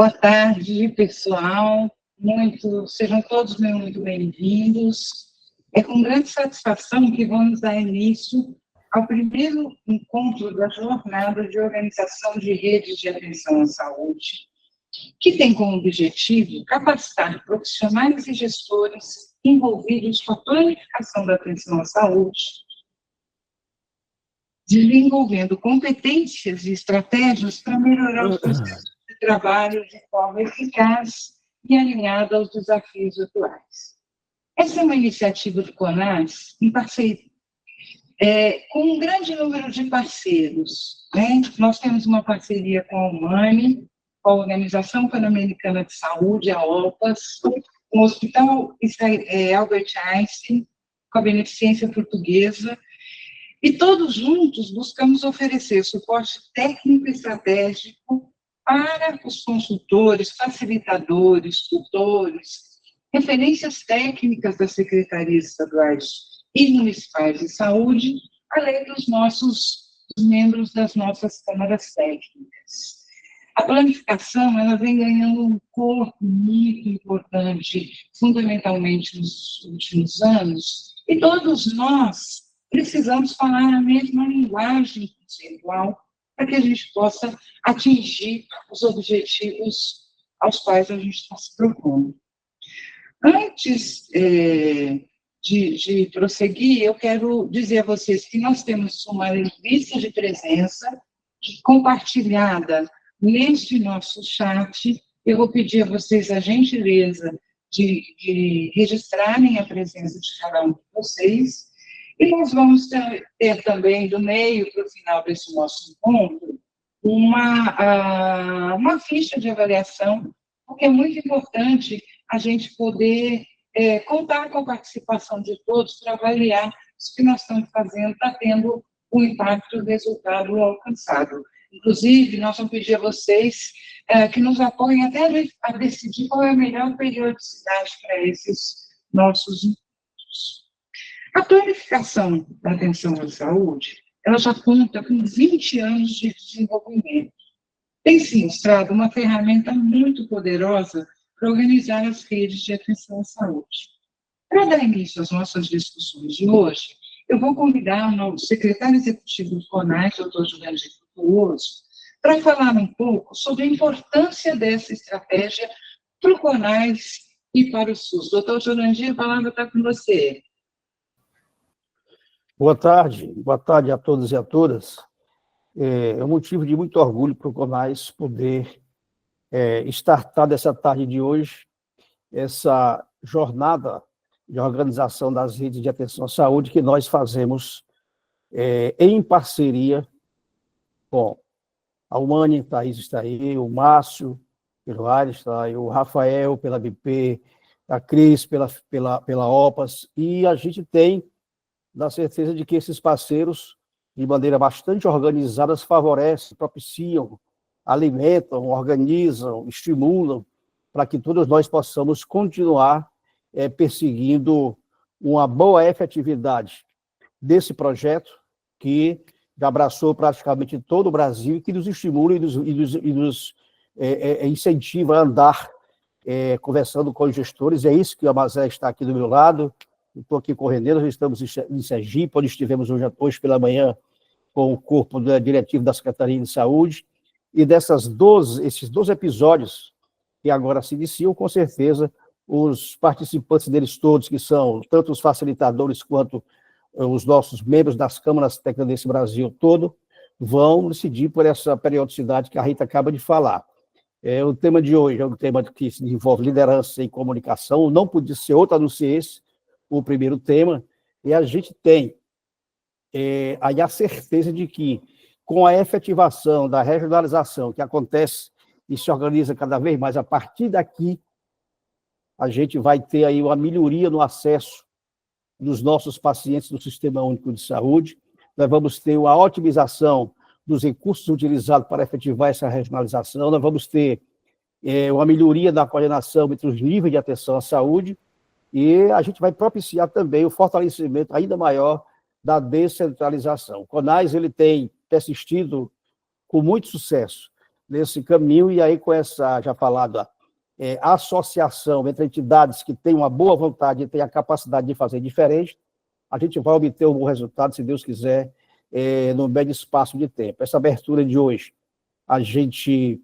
Boa tarde, pessoal. Sejam todos muito bem-vindos. É com grande satisfação que vamos dar início ao primeiro encontro da Jornada de Organização de Redes de Atenção à Saúde, que tem como objetivo capacitar profissionais e gestores envolvidos com a planificação da atenção à saúde, desenvolvendo competências e estratégias para melhorar os processos de trabalho de forma eficaz e alinhada aos desafios atuais. Essa é uma iniciativa do CONAS, em parceria, com um grande número de parceiros, né? Nós temos uma parceria com a Humane, com a Organização Pan-Americana de Saúde, a OPAS, com o Hospital Albert Einstein, com a Beneficência Portuguesa, e todos juntos buscamos oferecer suporte técnico e estratégico para os consultores, facilitadores, tutores, referências técnicas das secretarias estaduais e municipais de saúde, além dos membros das nossas câmaras técnicas. A planificação, ela vem ganhando um corpo muito importante, fundamentalmente nos últimos anos, e todos nós precisamos falar a mesma linguagem conceitual para que a gente possa atingir os objetivos aos quais a gente está se propondo. Antes de prosseguir, eu quero dizer a vocês que nós temos uma lista de presença compartilhada neste nosso chat. Eu vou pedir a vocês a gentileza de registrarem a presença de cada um de vocês. E nós vamos ter também, do meio para o final desse nosso encontro, uma ficha de avaliação, porque é muito importante a gente poder contar com a participação de todos para avaliar se o que nós estamos fazendo está tendo o impacto do resultado alcançado. Inclusive, nós vamos pedir a vocês que nos apoiem até a decidir qual é a melhor periodicidade para esses nossos encontros. A planificação da atenção à saúde, ela já conta com 20 anos de desenvolvimento. Tem se mostrado uma ferramenta muito poderosa para organizar as redes de atenção à saúde. Para dar início às nossas discussões de hoje, eu vou convidar o novo secretário executivo do CONAS, doutor Jurandir Frutuoso, para falar um pouco sobre a importância dessa estratégia para o CONAS e para o SUS. Doutor Jurandir, a palavra está com você. Boa tarde a todos e a todas. É um motivo de muito orgulho para o CONAS poder startar dessa tarde de hoje essa jornada de organização das redes de atenção à saúde que nós fazemos em parceria com a Humane, a Thaís está aí, o Márcio, pelo Ares, está aí, o Rafael, pela BP, a Cris, pela OPAS, e a gente tem da certeza de que esses parceiros, de maneira bastante organizada, favorecem, propiciam, alimentam, organizam, estimulam, para que todos nós possamos continuar perseguindo uma boa efetividade desse projeto, que já abraçou praticamente todo o Brasil, e que nos estimula e nos incentiva a andar conversando com os gestores. É isso que a Mazé está aqui do meu lado. Estou aqui com o Renê, nós estamos em Sergipe, onde estivemos hoje pela manhã com o corpo diretivo da Secretaria de Saúde, e esses 12 episódios que agora se iniciam, com certeza, os participantes deles todos, que são tanto os facilitadores quanto os nossos membros das câmaras técnicas desse Brasil todo, vão decidir por essa periodicidade que a Rita acaba de falar. O tema de hoje é um tema que envolve liderança e comunicação, não podia ser outro a não ser esse, o primeiro tema, e a gente tem aí a certeza de que, com a efetivação da regionalização que acontece e se organiza cada vez mais, a partir daqui, a gente vai ter aí uma melhoria no acesso dos nossos pacientes do Sistema Único de Saúde, nós vamos ter uma otimização dos recursos utilizados para efetivar essa regionalização, nós vamos ter uma melhoria da coordenação entre os níveis de atenção à saúde, e a gente vai propiciar também o fortalecimento ainda maior da descentralização. O CONAS ele tem persistido com muito sucesso nesse caminho, e aí com essa, já falado, associação entre entidades que têm uma boa vontade e têm a capacidade de fazer diferente, a gente vai obter um bom resultado, se Deus quiser, no médio espaço de tempo. Essa abertura de hoje, a gente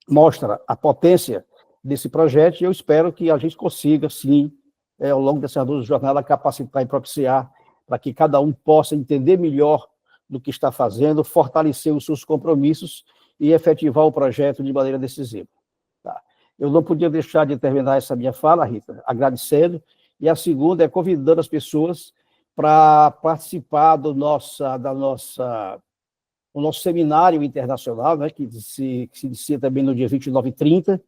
mostra a potência desse projeto e eu espero que a gente consiga, sim, ao longo dessa jornada, capacitar e propiciar para que cada um possa entender melhor do que está fazendo, fortalecer os seus compromissos e efetivar o projeto de maneira decisiva. Tá? Eu não podia deixar de terminar essa minha fala, Rita, agradecendo, e a segunda é convidando as pessoas para participar do nosso seminário internacional, né, que se inicia também no dia 29 e 30,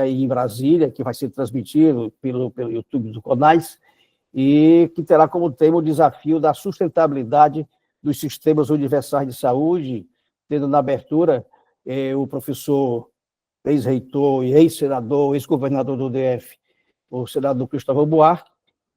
aí em Brasília, que vai ser transmitido pelo YouTube do CONAS, e que terá como tema o desafio da sustentabilidade dos sistemas universais de saúde, tendo na abertura o professor ex-reitor e ex-senador, ex-governador do DF, o senador Cristóvão Buarque,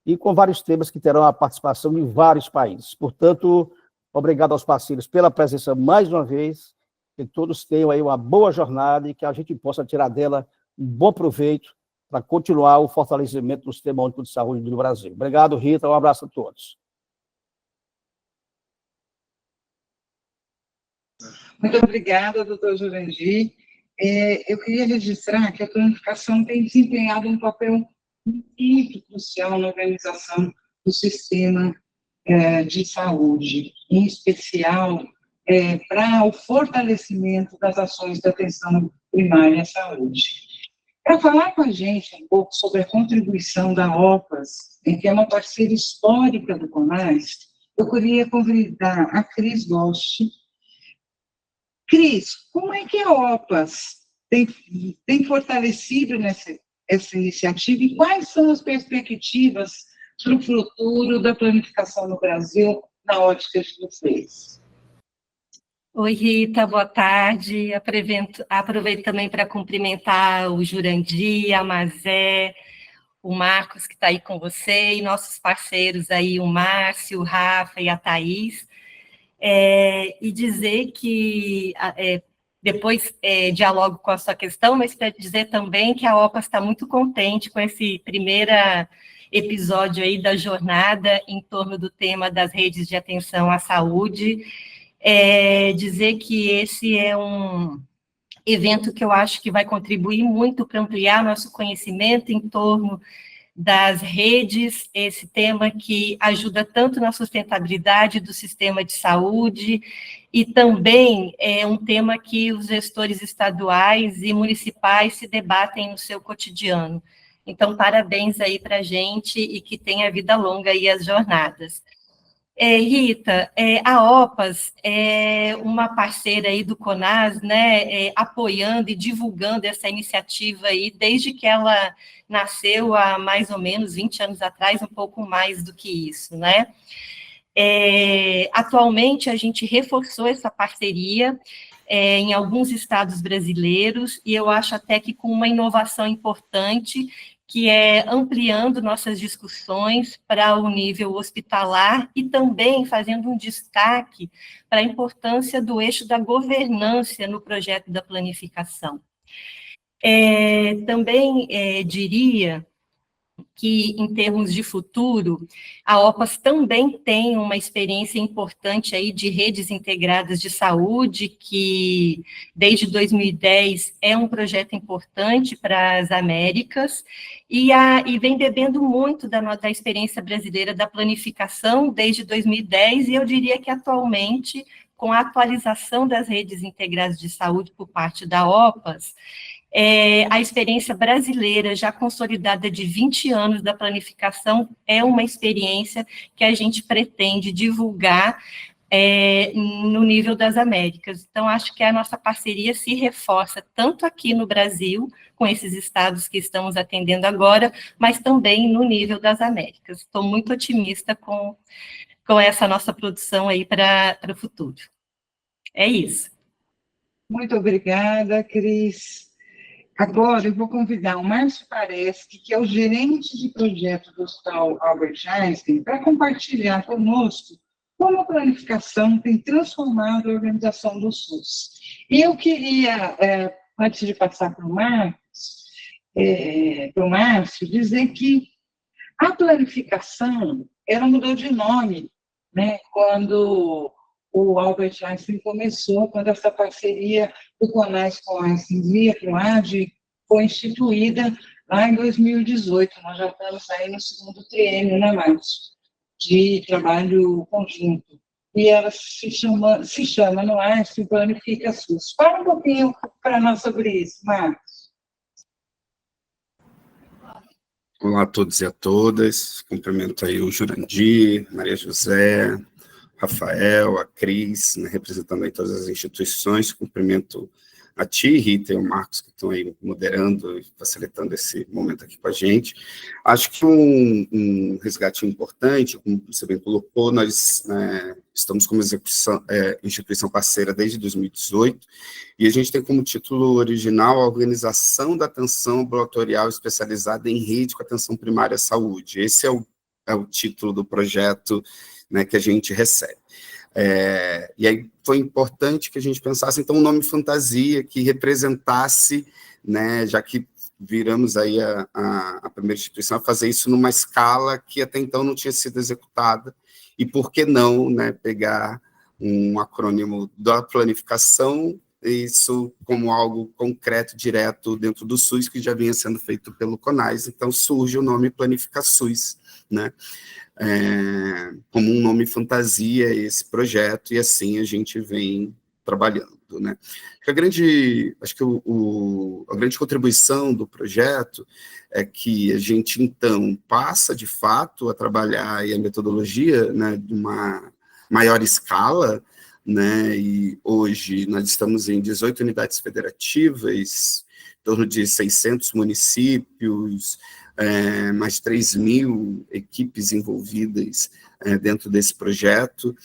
e com vários temas que terão a participação de vários países. Portanto, obrigado aos parceiros pela presença mais uma vez, que todos tenham aí uma boa jornada e que a gente possa tirar dela um bom proveito para continuar o fortalecimento do Sistema Único de Saúde do Brasil. Obrigado, Rita, um abraço a todos. Muito obrigada, doutor Jurandir. Eu queria registrar que a planificação tem desempenhado um papel muito crucial na organização do sistema de saúde, em especial para o fortalecimento das ações da atenção primária à saúde. Para falar com a gente um pouco sobre a contribuição da OPAS, que é uma parceira histórica do CONAS, eu queria convidar a Cris Gosch. Cris, como é que a OPAS tem fortalecido essa iniciativa e quais são as perspectivas para o futuro da planificação no Brasil na ótica de vocês? Oi, Rita, boa tarde. Aproveito também para cumprimentar o Jurandir, a Mazé, o Marcos, que está aí com você, e nossos parceiros aí, o Márcio, o Rafa e a Thaís, e dizer que depois dialogo com a sua questão, mas para dizer também que a OPAS está muito contente com esse primeiro episódio aí da jornada em torno do tema das redes de atenção à saúde. Dizer que esse é um evento que eu acho que vai contribuir muito para ampliar nosso conhecimento em torno das redes, esse tema que ajuda tanto na sustentabilidade do sistema de saúde, e também é um tema que os gestores estaduais e municipais se debatem no seu cotidiano. Então, parabéns aí para a gente e que tenha vida longa aí as jornadas. Rita, a OPAS é uma parceira aí do CONAS, né, apoiando e divulgando essa iniciativa aí desde que ela nasceu há mais ou menos 20 anos atrás, um pouco mais do que isso, né? Atualmente, a gente reforçou essa parceria em alguns estados brasileiros, e eu acho até que com uma inovação importante, que é ampliando nossas discussões para o nível hospitalar e também fazendo um destaque para a importância do eixo da governança no projeto da planificação. Também diria que, em termos de futuro, a OPAS também tem uma experiência importante aí de redes integradas de saúde, que desde 2010 é um projeto importante para as Américas, e vem bebendo muito da experiência brasileira da planificação desde 2010, e eu diria que atualmente, com a atualização das redes integradas de saúde por parte da OPAS, a experiência brasileira, já consolidada de 20 anos da planificação, é uma experiência que a gente pretende divulgar no nível das Américas. Então, acho que a nossa parceria se reforça tanto aqui no Brasil, com esses estados que estamos atendendo agora, mas também no nível das Américas. Estou muito otimista com essa nossa produção aí para o futuro. É isso. Muito obrigada, Cris. Agora, eu vou convidar o Márcio Pareschi, que é o gerente de projeto do Hospital Albert Einstein, para compartilhar conosco como a planificação tem transformado a organização do SUS. E eu queria, antes de passar para o Márcio, dizer que a planificação, ela mudou de nome, né, quando o Albert Einstein começou, quando essa parceria do CONAS com a Einstein Via, com a AD, foi instituída lá em 2018. Nós já estamos aí no segundo triênio, né, Márcio, de trabalho conjunto. E ela se chama no Einstein Planifica SUS. Fala um pouquinho para nós sobre isso, Márcio. Olá a todos e a todas, cumprimento aí o Jurandir, Maria José, Rafael, a Cris, né, representando aí todas as instituições, cumprimento a ti, Rita, e o Marcos, que estão aí moderando e facilitando esse momento aqui com a gente. Acho que um resgate importante, como você bem colocou, nós estamos como instituição parceira desde 2018, e a gente tem como título original a Organização da Atenção Ambulatorial Especializada em Rede com Atenção Primária à Saúde. Esse é o título do projeto, né, que a gente recebe. E aí foi importante que a gente pensasse, então, um nome fantasia que representasse, né, já que viramos aí a primeira instituição a fazer isso numa escala que até então não tinha sido executada, e por que não, né, pegar um acrônimo da planificação, isso como algo concreto, direto dentro do SUS, que já vinha sendo feito pelo CONAS, então surge o nome Planifica SUS, né, como um nome fantasia esse projeto, e assim a gente vem trabalhando, né. Acho que a grande contribuição do projeto é que a gente, então, passa, de fato, a trabalhar aí a metodologia, né, de uma maior escala, né, e hoje nós estamos em 18 unidades federativas, em torno de 600 municípios, mais 3.000 equipes envolvidas dentro desse projeto,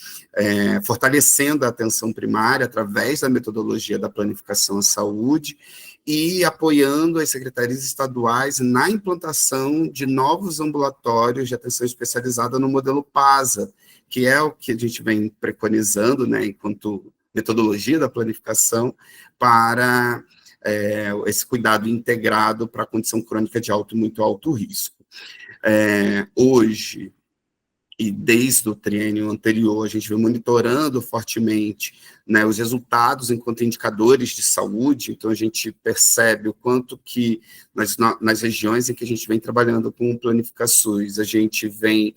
fortalecendo a atenção primária através da metodologia da planificação à saúde e apoiando as secretarias estaduais na implantação de novos ambulatórios de atenção especializada no modelo PASA, que é o que a gente vem preconizando, né, enquanto metodologia da planificação para esse cuidado integrado para a condição crônica de alto e muito alto risco. Hoje, e desde o triênio anterior, a gente vem monitorando fortemente, né, os resultados enquanto indicadores de saúde, então a gente percebe o quanto que nas regiões em que a gente vem trabalhando com planificações, a gente vem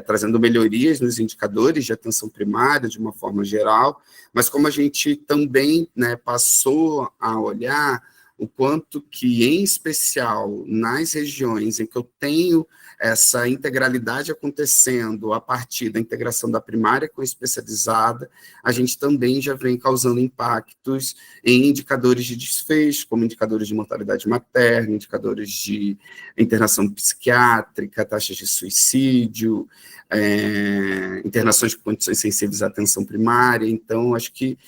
trazendo melhorias nos indicadores de atenção primária, de uma forma geral, mas como a gente também, né, passou a olhar o quanto que, em especial, nas regiões em que eu tenho essa integralidade acontecendo a partir da integração da primária com a especializada, a gente também já vem causando impactos em indicadores de desfecho, como indicadores de mortalidade materna, indicadores de internação psiquiátrica, taxas de suicídio, internações com condições sensíveis à atenção primária. Então, acho que,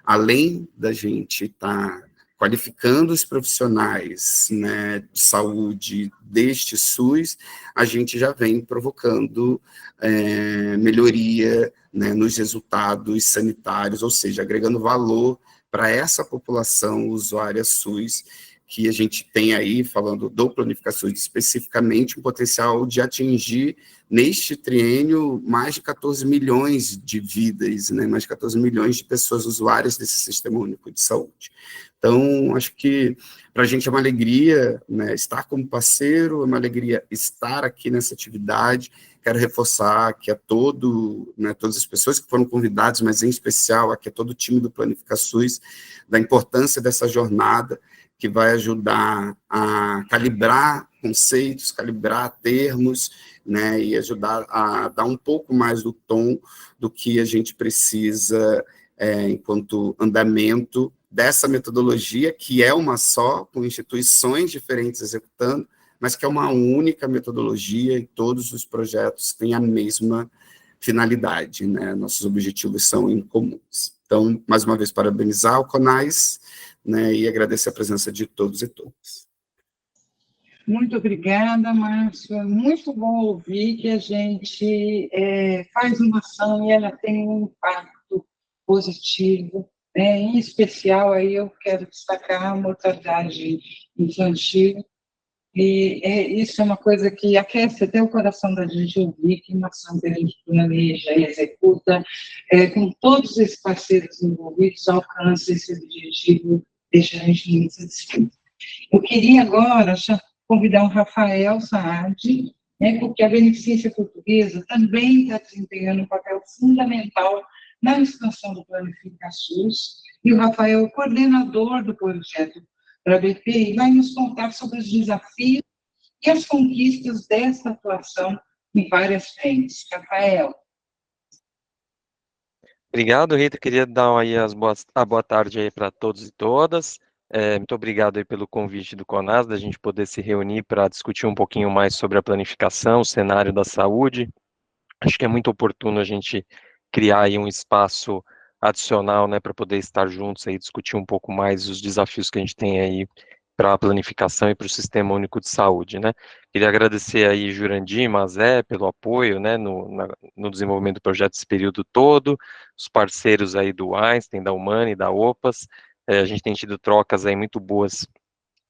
além da gente estar qualificando os profissionais, né, de saúde deste SUS, a gente já vem provocando melhoria, né, nos resultados sanitários, ou seja, agregando valor para essa população usuária SUS, que a gente tem aí, falando do Planificações especificamente, um potencial de atingir, neste triênio, mais de 14 milhões de vidas, né, mais de 14 milhões de pessoas usuárias desse Sistema Único de Saúde. Então, acho que para a gente é uma alegria, né, estar como parceiro, é uma alegria estar aqui nessa atividade. Quero reforçar que todas as pessoas que foram convidadas, mas em especial aqui todo o time do Planificações, da importância dessa jornada, que vai ajudar a calibrar conceitos, calibrar termos, né, e ajudar a dar um pouco mais do tom do que a gente precisa enquanto andamento dessa metodologia, que é uma só, com instituições diferentes executando, mas que é uma única metodologia e todos os projetos têm a mesma finalidade, né? Nossos objetivos são incomuns. Então, mais uma vez, parabenizar o CONAS, né, e agradecer a presença de todos e todas. Muito obrigada, Márcio. É muito bom ouvir que a gente faz uma ação e ela tem um impacto positivo, né? Em especial, aí eu quero destacar a mortalidade infantil, e isso é uma coisa que aquece até o coração da gente ouvir que uma ação que a gente planeja e executa, com todos esses parceiros envolvidos, alcança esse objetivo, deixa a gente muito satisfeito. Eu queria agora convidar o Rafael Saad, né, porque a Beneficência Portuguesa também está desempenhando um papel fundamental na expansão do Planifica SUS, e o Rafael é o coordenador do projeto para a BP e vai nos contar sobre os desafios e as conquistas dessa atuação em várias frentes. Rafael. Obrigado, Rita. Queria dar aí a boa tarde aí para todos e todas. Muito obrigado aí pelo convite do CONAS, da gente poder se reunir para discutir um pouquinho mais sobre a planificação, o cenário da saúde. Acho que é muito oportuno a gente criar aí um espaço adicional, né, para poder estar juntos aí, discutir um pouco mais os desafios que a gente tem aí para a planificação e para o Sistema Único de Saúde, né. Queria agradecer aí Jurandir e Mazé pelo apoio, né, no desenvolvimento do projeto esse período todo, os parceiros aí do Einstein, da Humana e da OPAS. A gente tem tido trocas aí muito boas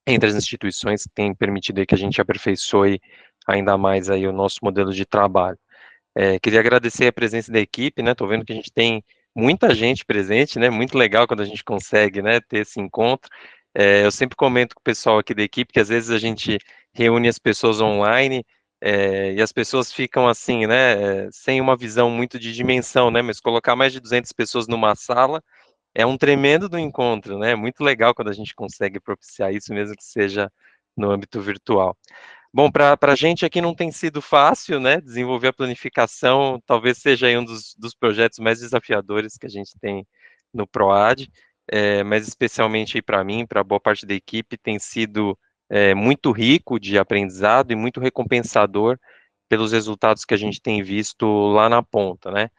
entre as instituições que têm permitido aí que a gente aperfeiçoe ainda mais aí o nosso modelo de trabalho. Queria agradecer a presença da equipe, né? Estou vendo que a gente tem muita gente presente, né? Muito legal quando a gente consegue, né, ter esse encontro. Eu sempre comento com o pessoal aqui da equipe que às vezes a gente reúne as pessoas online e as pessoas ficam assim, né, sem uma visão muito de dimensão, né? Mas colocar mais de 200 pessoas numa sala é um tremendo do encontro, né? Muito legal quando a gente consegue propiciar isso, mesmo que seja no âmbito virtual. Bom, para a gente aqui não tem sido fácil, né? Desenvolver a planificação talvez seja aí um dos projetos mais desafiadores que a gente tem no PROAD, mas especialmente para mim, para boa parte da equipe, tem sido muito rico de aprendizado e muito recompensador pelos resultados que a gente tem visto lá na ponta, né?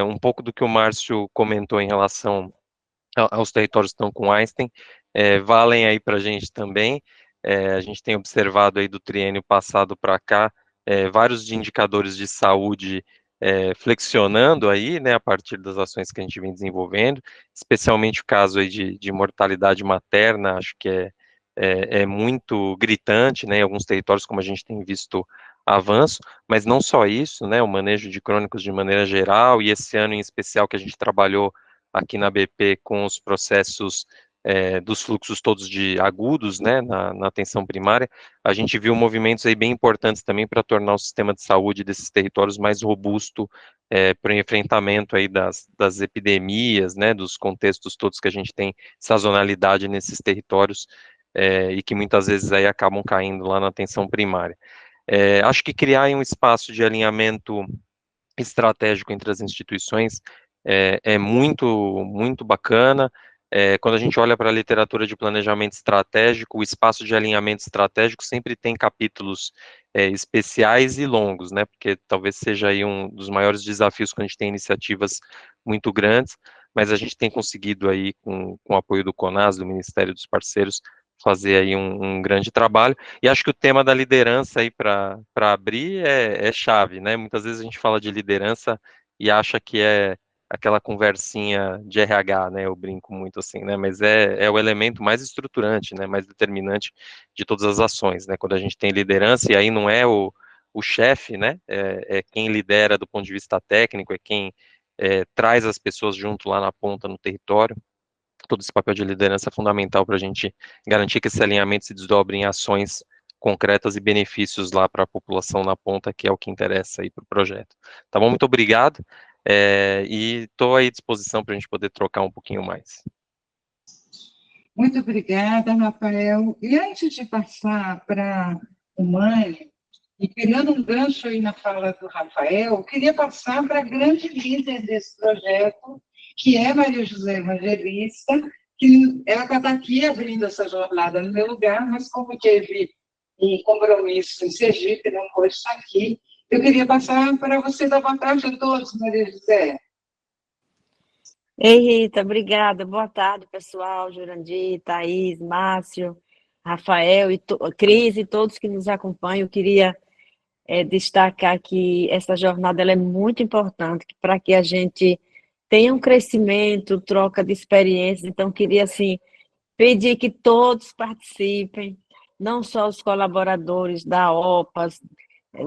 Um pouco do que o Márcio comentou em relação aos territórios que estão com Einstein, valem aí para a gente também. A gente tem observado aí do triênio passado para cá vários indicadores de saúde flexionando aí, né, a partir das ações que a gente vem desenvolvendo, especialmente o caso aí de mortalidade materna, acho que é muito gritante, né, em alguns territórios, como a gente tem visto avanço, mas não só isso, né, o manejo de crônicos de maneira geral, e esse ano em especial que a gente trabalhou aqui na BP com os processos dos fluxos todos de agudos, né, na atenção primária, a gente viu movimentos aí bem importantes também para tornar o sistema de saúde desses territórios mais robusto para o enfrentamento aí das epidemias, né, dos contextos todos que a gente tem sazonalidade nesses territórios e que muitas vezes aí acabam caindo lá na atenção primária. Acho que criar um espaço de alinhamento estratégico entre as instituições é muito bacana. Quando a gente olha para a literatura de planejamento estratégico, o espaço de alinhamento estratégico sempre tem capítulos especiais e longos, né? Porque talvez seja aí um dos maiores desafios quando a gente tem iniciativas muito grandes, mas a gente tem conseguido aí, com o apoio do CONAS, do Ministério dos Parceiros, fazer aí um grande trabalho, e acho que o tema da liderança aí para abrir é chave, né? Muitas vezes a gente fala de liderança e acha que é aquela conversinha de RH, né? Eu brinco muito assim, né? Mas é o elemento mais estruturante, né? Mais determinante de todas as ações, né? Quando a gente tem liderança, e aí não é o chefe, né? É quem lidera do ponto de vista técnico, é quem traz as pessoas junto lá na ponta, no território. Todo esse papel de liderança é fundamental para a gente garantir que esse alinhamento se desdobre em ações concretas e benefícios lá para a população na ponta, que é o que interessa aí para o projeto. Tá bom? Muito obrigado, e estou aí à disposição para a gente poder trocar um pouquinho mais. Muito obrigada, Rafael. E antes de passar para o Mãe, e pegando um gancho aí na fala do Rafael, eu queria passar para a grande líder desse projeto, que é Maria José Evangelista, que ela está aqui abrindo essa jornada no meu lugar, mas como teve um compromisso em Sergipe, não pôde estar aqui, eu queria passar para você dar boa tarde a todos, Maria José. Ei, Rita, obrigada. Boa tarde, pessoal. Jurandir, Thaís, Márcio. Rafael, Cris e todos que nos acompanham. Eu queria destacar que essa jornada ela é muito importante para que a gente tenha um crescimento, troca de experiências. Então, queria, assim, pedir que todos participem, não só os colaboradores da OPAS,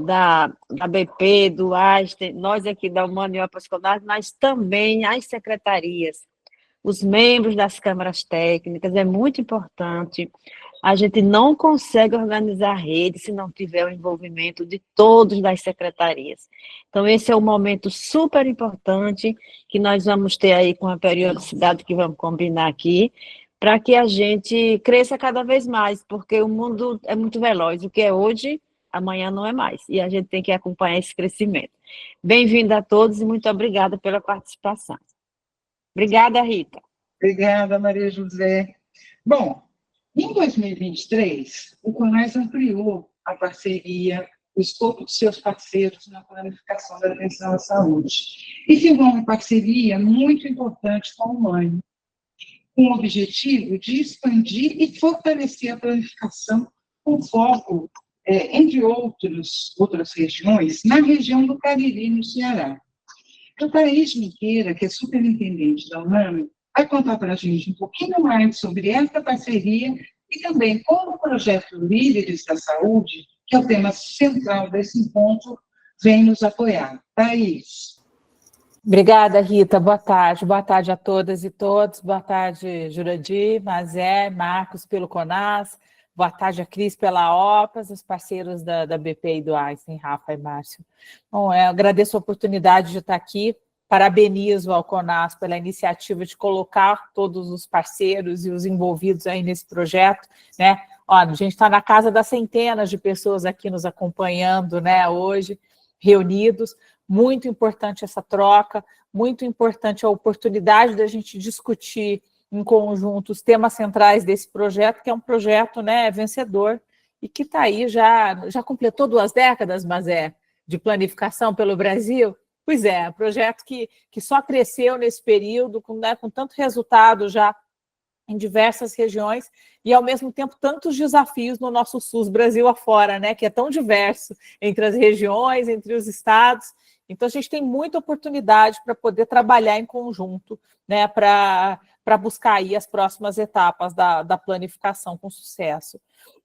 da BP, do Einstein, nós aqui da Humana e OPAS Conas, mas também as secretarias, os membros das câmaras técnicas, é muito importante. A gente não consegue organizar a rede se não tiver o envolvimento de todos das secretarias. Então, esse é um momento super importante que nós vamos ter aí com a periodicidade que vamos combinar aqui, para que a gente cresça cada vez mais, porque o mundo é muito veloz. O que é hoje, amanhã não é mais. E a gente tem que acompanhar esse crescimento. Bem-vindo a todos e muito obrigada pela participação. Obrigada, Rita. Obrigada, Maria José. Bom, em 2023, o CONAS ampliou a parceria, o escopo de seus parceiros na planificação da atenção à saúde. E firmou uma parceria muito importante com a Humana, com o objetivo de expandir e fortalecer a planificação com foco, entre outras regiões, na região do Cariri, no Ceará. O Thaís Miqueira, que é superintendente da Humana, vai contar para a gente um pouquinho mais sobre essa parceria e também como o projeto Líderes da Saúde, que é o tema central desse encontro, vem nos apoiar. Thaís. Obrigada, Rita. Boa tarde a todas e todos. Boa tarde, Jurandir, Mazé, Marcos pelo CONAS. Boa tarde a Cris pela OPAS, os parceiros da BP e do Einstein, Rafa e Márcio. Bom, eu agradeço a oportunidade de estar aqui. Parabenizo ao CONAS pela iniciativa de colocar todos os parceiros e os envolvidos aí nesse projeto, né? Olha, a gente está na casa das centenas de pessoas aqui nos acompanhando, né, hoje, reunidos. Muito importante essa troca, muito importante a oportunidade da gente discutir em conjunto os temas centrais desse projeto, que é um projeto, né, vencedor e que está aí, já completou 2 décadas, mas de planificação pelo Brasil. Pois é, um projeto que só cresceu nesse período, com tanto resultado já em diversas regiões e, ao mesmo tempo, tantos desafios no nosso SUS Brasil afora, né, que é tão diverso entre as regiões, entre os estados. Então, a gente tem muita oportunidade para poder trabalhar em conjunto, né, para buscar aí as próximas etapas da planificação com sucesso.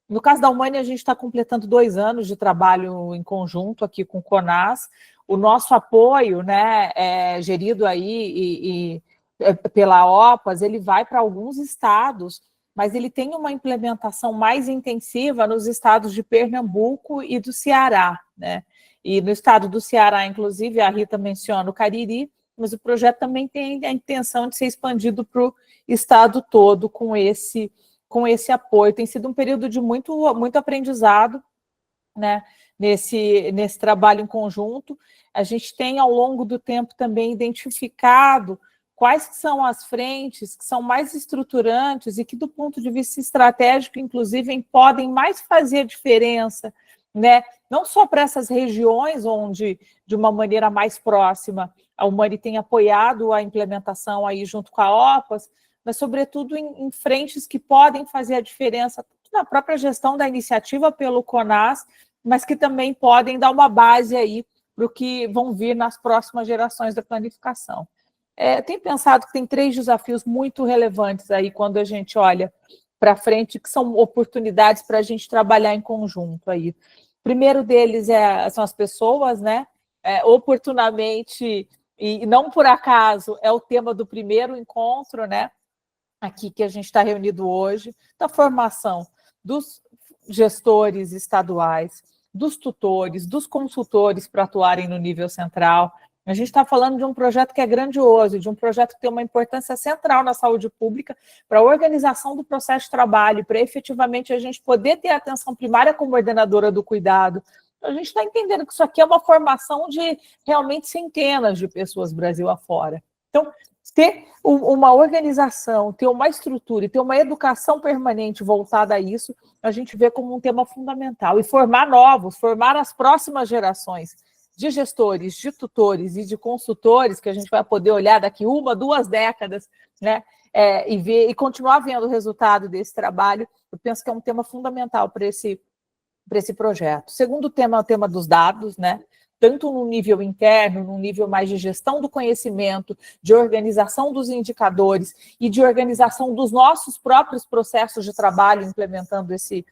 No caso da Humana, a gente está completando 2 anos de trabalho em conjunto aqui com o CONAS. O nosso apoio, né, gerido aí pela OPAS, ele vai para alguns estados, mas ele tem uma implementação mais intensiva nos estados de Pernambuco e do Ceará, né? E no estado do Ceará, inclusive, a Rita menciona o Cariri, mas o projeto também tem a intenção de ser expandido para o estado todo com esse apoio. Tem sido um período de muito aprendizado, né, nesse trabalho em conjunto. A gente tem, ao longo do tempo, também identificado quais são as frentes que são mais estruturantes e que, do ponto de vista estratégico, inclusive, podem mais fazer diferença, né? Não só para essas regiões onde, de uma maneira mais próxima, a Humana tem apoiado a implementação aí junto com a OPAS, mas, sobretudo, em frentes que podem fazer a diferença na própria gestão da iniciativa pelo CONAS, mas que também podem dar uma base aí para o que vão vir nas próximas gerações da planificação. Tenho pensado que tem 3 desafios muito relevantes aí quando a gente olha para frente, que são oportunidades para a gente trabalhar em conjunto aí. O primeiro deles são as pessoas, né? Oportunamente, e não por acaso, é o tema do primeiro encontro, né? Aqui que a gente está reunido hoje, da formação dos gestores estaduais, dos tutores, dos consultores para atuarem no nível central. A gente está falando de um projeto que é grandioso, de um projeto que tem uma importância central na saúde pública para a organização do processo de trabalho, para efetivamente a gente poder ter a atenção primária como ordenadora do cuidado. A gente está entendendo que isso aqui é uma formação de realmente centenas de pessoas Brasil afora. Então, ter uma organização, ter uma estrutura e ter uma educação permanente voltada a isso, a gente vê como um tema fundamental. E formar as próximas gerações de gestores, de tutores e de consultores, que a gente vai poder olhar daqui 1, 2 décadas, né? e continuar vendo o resultado desse trabalho, eu penso que é um tema fundamental para esse projeto. O segundo tema é o tema dos dados, né? Tanto no nível interno, no nível mais de gestão do conhecimento, de organização dos indicadores e de organização dos nossos próprios processos de trabalho implementando esse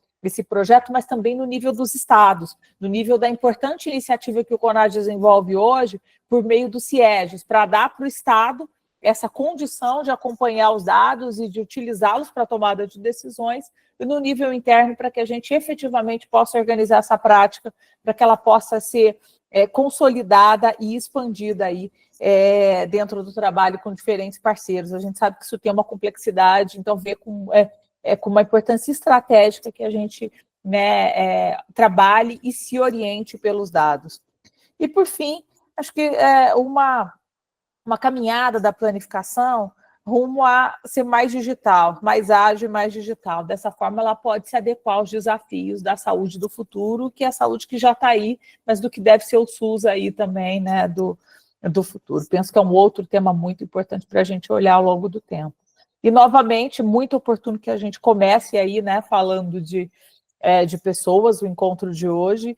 projeto, mas também no nível dos estados, no nível da importante iniciativa que o CONAS desenvolve hoje por meio do CIEGES, para dar para o estado essa condição de acompanhar os dados e de utilizá-los para a tomada de decisões, e no nível interno, para que a gente efetivamente possa organizar essa prática, para que ela possa ser consolidada e expandida aí dentro do trabalho com diferentes parceiros. A gente sabe que isso tem uma complexidade, então vê com uma importância estratégica que a gente, né, trabalhe e se oriente pelos dados. E, por fim, acho que uma caminhada da planificação rumo a ser mais digital, mais ágil e mais digital. Dessa forma, ela pode se adequar aos desafios da saúde do futuro, que é a saúde que já está aí, mas do que deve ser o SUS aí também, né, do futuro. Penso que é um outro tema muito importante para a gente olhar ao longo do tempo. E, novamente, muito oportuno que a gente comece aí, né, falando de pessoas, o encontro de hoje.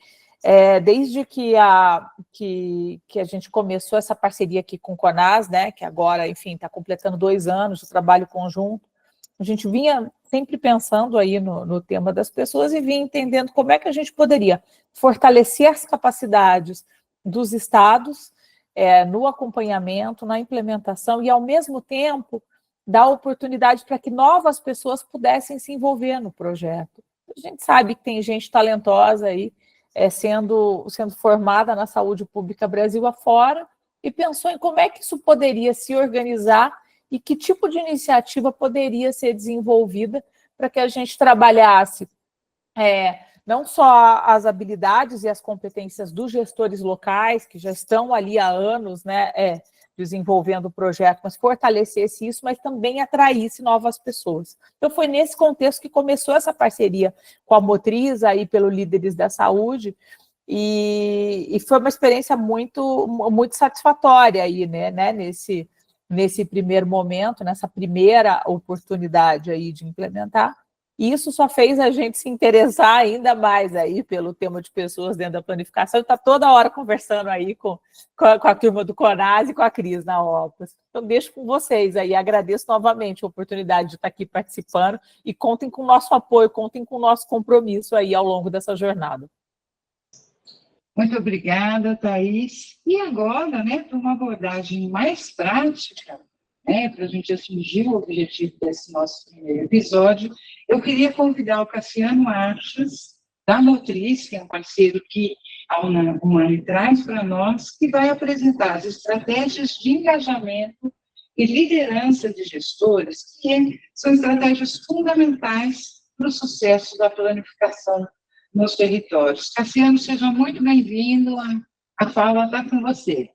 Desde que a gente começou essa parceria aqui com o CONAS, né, que agora, enfim, está completando 2 anos de trabalho conjunto, a gente vinha sempre pensando aí no tema das pessoas e vinha entendendo como é que a gente poderia fortalecer as capacidades dos estados no acompanhamento, na implementação e, ao mesmo tempo, dar oportunidade para que novas pessoas pudessem se envolver no projeto. A gente sabe que tem gente talentosa aí, sendo formada na saúde pública Brasil afora, e pensou em como é que isso poderia se organizar e que tipo de iniciativa poderia ser desenvolvida para que a gente trabalhasse não só as habilidades e as competências dos gestores locais, que já estão ali há anos, né, desenvolvendo o projeto, mas fortalecesse isso, mas também atraísse novas pessoas. Então, foi nesse contexto que começou essa parceria com a Motriz, aí pelo Líderes da Saúde, e foi uma experiência muito, muito satisfatória aí, né, nesse primeiro momento, nessa primeira oportunidade aí de implementar. E isso só fez a gente se interessar ainda mais aí pelo tema de pessoas dentro da planificação. Está toda hora conversando aí com a turma do CONAS e com a Cris na OPAS. Então, deixo com vocês aí. Agradeço novamente a oportunidade de estar aqui participando e contem com o nosso apoio, contem com o nosso compromisso aí ao longo dessa jornada. Muito obrigada, Thaís. E agora, né, para uma abordagem mais prática, para a gente atingir o objetivo desse nosso primeiro episódio, eu queria convidar o Cassiano Archas, da Motriz, que é um parceiro que a Unani traz para nós, que vai apresentar as estratégias de engajamento e liderança de gestores, que são estratégias fundamentais para o sucesso da planificação nos territórios. Cassiano, seja muito bem-vindo, a fala está com você.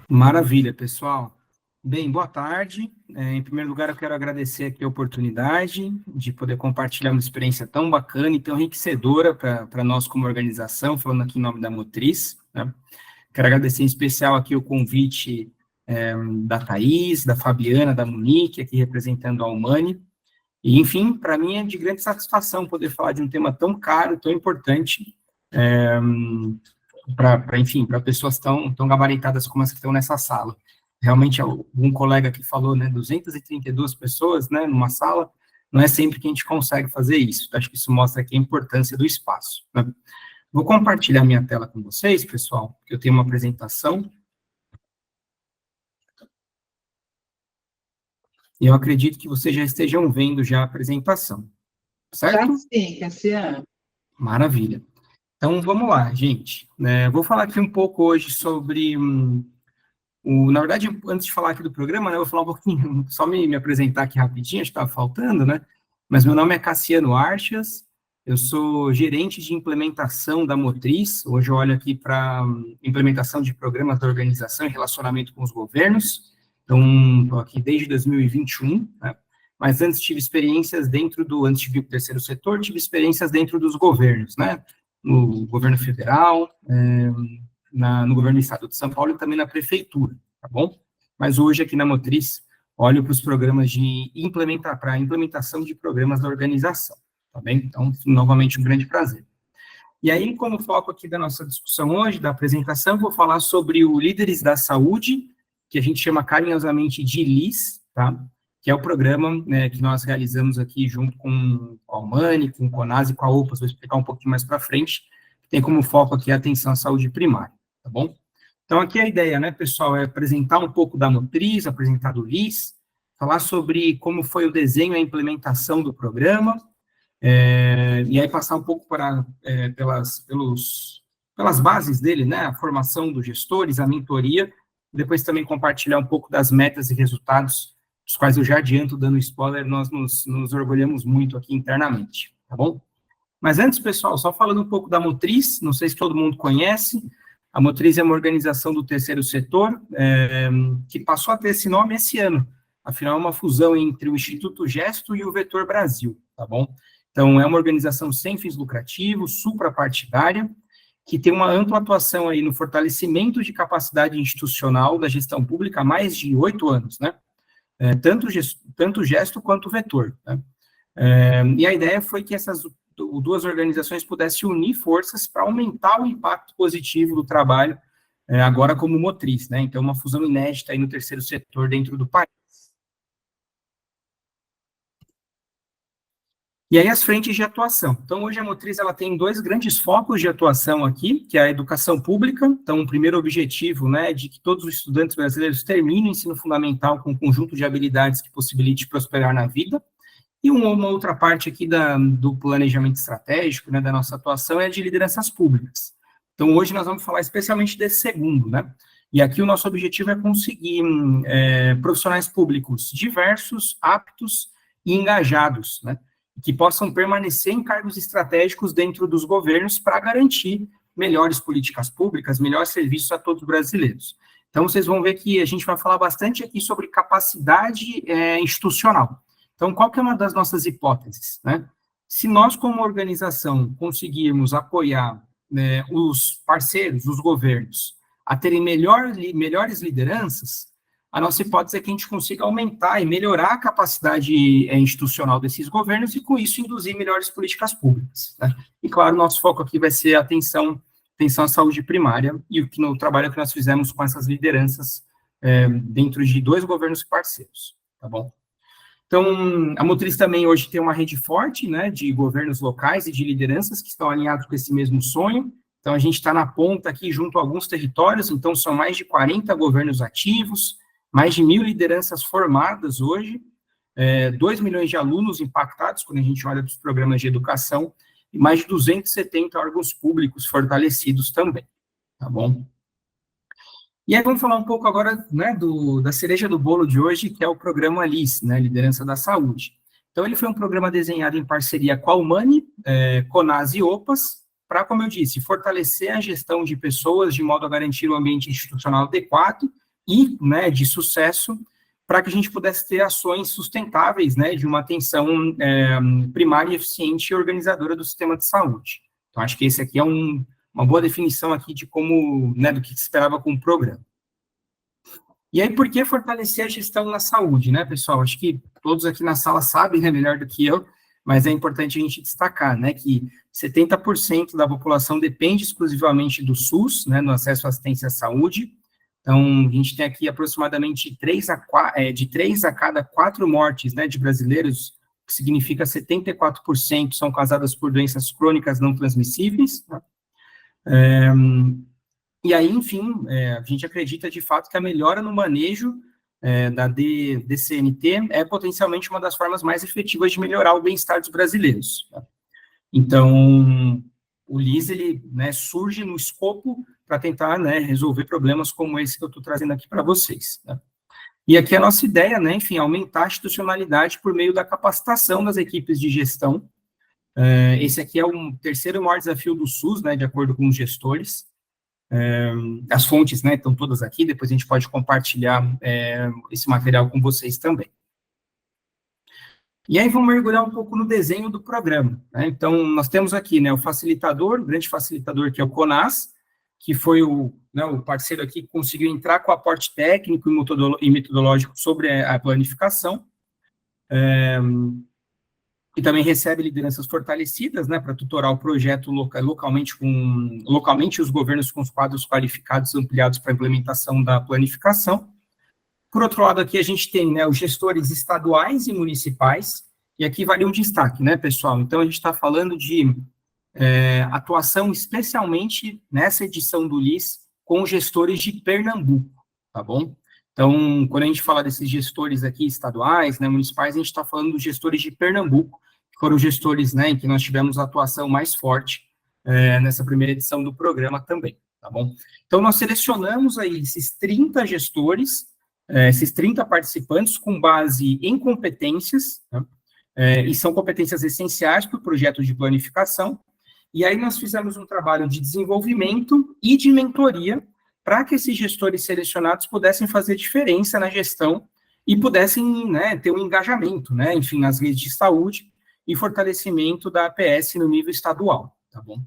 Maravilha, pessoal. Bem, boa tarde. Em primeiro lugar, eu quero agradecer aqui a oportunidade de poder compartilhar uma experiência tão bacana e tão enriquecedora para nós como organização, falando aqui em nome da Motriz, né? Quero agradecer em especial aqui o convite da Thaís, da Fabiana, da Monique, aqui representando a Umani. E, enfim, para mim é de grande satisfação poder falar de um tema tão caro, tão importante, para pessoas tão gabaritadas como as que estão nessa sala. Realmente, um colega que falou, né, 232 pessoas, né, numa sala, não é sempre que a gente consegue fazer isso. Acho que isso mostra aqui a importância do espaço, né? Vou compartilhar minha tela com vocês, pessoal, porque eu tenho uma apresentação. E eu acredito que vocês já estejam vendo já a apresentação, certo? Já sim, Cassiano. Maravilha. Então, vamos lá, gente. Vou falar aqui um pouco hoje sobre... na verdade, antes de falar aqui do programa, né, eu vou falar um pouquinho, só me apresentar aqui rapidinho, acho que estava faltando, né? Mas meu nome é Cassiano Archas, eu sou gerente de implementação da Motriz. Hoje eu olho aqui para implementação de programas da organização e relacionamento com os governos. Então, estou aqui desde 2021, né? Mas antes tive experiências antes de vir para o terceiro setor, tive experiências dentro dos governos, né? No governo federal, no governo do estado de São Paulo e também na prefeitura, tá bom? mas hoje aqui na Motriz, olho para os programas para a implementação de programas da organização, tá bem? Então, novamente, um grande prazer. E aí, como foco aqui da nossa discussão hoje, da apresentação, vou falar sobre o Líderes da Saúde, que a gente chama carinhosamente de LIS, tá? Que é o programa, né, que nós realizamos aqui junto com a Almani, com o CONAS e com a OPAS, vou explicar um pouquinho mais para frente, que tem como foco aqui a atenção à saúde primária, tá bom? Então, aqui a ideia, né, pessoal, é apresentar um pouco da Motriz, apresentar do LIS, falar sobre como foi o desenho e a implementação do programa, e aí passar um pouco pelas bases dele, né, a formação dos gestores, a mentoria, depois também compartilhar um pouco das metas e resultados, dos quais eu já adianto, dando spoiler, nós nos orgulhamos muito aqui internamente, tá bom? Mas antes, pessoal, só falando um pouco da Motriz, não sei se todo mundo conhece, a Motriz é uma organização do terceiro setor, que passou a ter esse nome esse ano, afinal é uma fusão entre o Instituto Gesto e o Vetor Brasil, tá bom? Então, é uma organização sem fins lucrativos, suprapartidária, que tem uma ampla atuação aí no fortalecimento de capacidade institucional da gestão pública há mais de 8 anos, né? Tanto o Gesto quanto o Vetor, né? E a ideia foi que essas duas organizações pudessem unir forças para aumentar o impacto positivo do trabalho, agora como Motriz, né? Então, uma fusão inédita aí no terceiro setor dentro do país. E aí as frentes de atuação. Então, hoje a Motriz ela tem 2 grandes focos de atuação aqui, que é a educação pública. Então, o primeiro objetivo, né, de que todos os estudantes brasileiros terminem o ensino fundamental com um conjunto de habilidades que possibilite prosperar na vida. E uma outra parte aqui do planejamento estratégico, né, da nossa atuação, é a de lideranças públicas. Então, hoje nós vamos falar especialmente desse segundo, né? E aqui o nosso objetivo é conseguir profissionais públicos diversos, aptos e engajados, né? Que possam permanecer em cargos estratégicos dentro dos governos para garantir melhores políticas públicas, melhores serviços a todos os brasileiros. Então, vocês vão ver que a gente vai falar bastante aqui sobre capacidade institucional. Então, qual que é uma das nossas hipóteses, né? Se nós, como organização, conseguirmos apoiar, né, os parceiros, os governos, a terem melhores lideranças, a nossa hipótese é que a gente consiga aumentar e melhorar a capacidade institucional desses governos e, com isso, induzir melhores políticas públicas, né? E, claro, nosso foco aqui vai ser a atenção à saúde primária e no trabalho que nós fizemos com essas lideranças dentro de 2 governos parceiros, tá bom? Então, a Motriz também hoje tem uma rede forte, né, de governos locais e de lideranças que estão alinhados com esse mesmo sonho. Então, a gente está na ponta aqui junto a alguns territórios, então são mais de 40 governos ativos, mais de 1.000 lideranças formadas hoje, 2 milhões de alunos impactados, quando a gente olha para os programas de educação, e mais de 270 órgãos públicos fortalecidos também, tá bom? E aí vamos falar um pouco agora, né, da cereja do bolo de hoje, que é o programa LIS, né, Liderança da Saúde. Então, ele foi um programa desenhado em parceria com a Almani, CONAS e OPAS, para, como eu disse, fortalecer a gestão de pessoas de modo a garantir um ambiente institucional adequado e, né, de sucesso, para que a gente pudesse ter ações sustentáveis, né, de uma atenção primária, eficiente e organizadora do sistema de saúde. Então, acho que esse aqui é uma boa definição aqui de como, né, do que se esperava com o programa. E aí, por que fortalecer a gestão na saúde, né, pessoal? Acho que todos aqui na sala sabem, né, melhor do que eu, mas é importante a gente destacar, né, que 70% da população depende exclusivamente do SUS, né, no acesso à assistência à saúde. Então, a gente tem aqui aproximadamente de 3 a cada 4 mortes, né, de brasileiros, que significa 74% são causadas por doenças crônicas não transmissíveis, né? E aí, enfim, a gente acredita de fato que a melhora no manejo da DCNT é potencialmente uma das formas mais efetivas de melhorar o bem-estar dos brasileiros, né? Então, o LIS, ele, né, surge no escopo para tentar, né, resolver problemas como esse que eu estou trazendo aqui para vocês, né? E aqui a nossa ideia, né, enfim, aumentar a institucionalidade por meio da capacitação das equipes de gestão. Esse aqui é o terceiro maior desafio do SUS, né, de acordo com os gestores. As fontes, né, estão todas aqui, depois a gente pode compartilhar esse material com vocês também. E aí vamos mergulhar um pouco no desenho do programa, né? Então, nós temos aqui, né, o facilitador, o grande facilitador, que é o CONAS, que foi o parceiro aqui que conseguiu entrar com aporte técnico e metodológico sobre a planificação, e também recebe lideranças fortalecidas, né, para tutorar o projeto localmente os governos com os quadros qualificados ampliados para a implementação da planificação. Por outro lado, aqui a gente tem, né, os gestores estaduais e municipais, e aqui vale um destaque, né, pessoal? Então, a gente está falando de atuação especialmente nessa edição do LIS com gestores de Pernambuco, tá bom? Então, quando a gente fala desses gestores aqui estaduais, né, municipais, a gente está falando dos gestores de Pernambuco, que foram gestores, né, em que nós tivemos a atuação mais forte nessa primeira edição do programa também, tá bom? Então, nós selecionamos aí esses 30 gestores, esses 30 participantes com base em competências, né, e são competências essenciais para o projeto de planificação, e aí nós fizemos um trabalho de desenvolvimento e de mentoria para que esses gestores selecionados pudessem fazer diferença na gestão e pudessem, né, ter um engajamento, né, enfim, nas redes de saúde e fortalecimento da APS no nível estadual, tá bom?